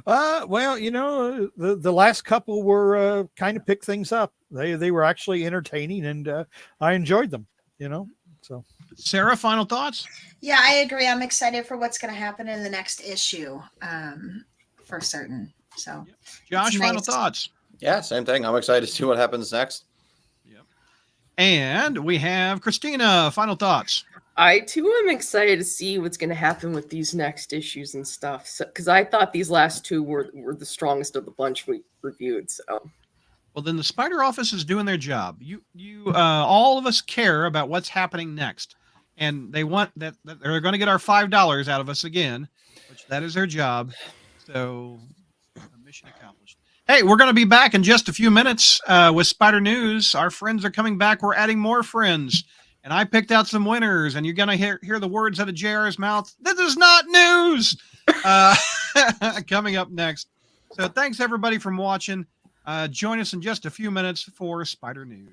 Well, you know, the last couple were kind of picked things up. They were actually entertaining, and I enjoyed them. You know, so Sarah, final thoughts? Yeah, I agree. I'm excited for what's going to happen in the next issue, for certain. So, yep. Josh, nice. Final thoughts? Yeah, same thing. I'm excited to see what happens next. Yep. And we have Christina. Final thoughts? I too am excited to see what's going to happen with these next issues and stuff. Because I thought these last 2 were the strongest of the bunch we reviewed. So. Well, then the Spider Office is doing their job. You, all of us care about what's happening next, and they want that they're going to get our $5 out of us again, which that is their job. So, mission accomplished. Hey, we're going to be back in just a few minutes with Spider News. Our friends are coming back. We're adding more friends, and I picked out some winners. And you're going to hear the words out of JR's mouth. This is not news. Coming up next. So, thanks everybody for watching. Join us in just a few minutes for Spider News.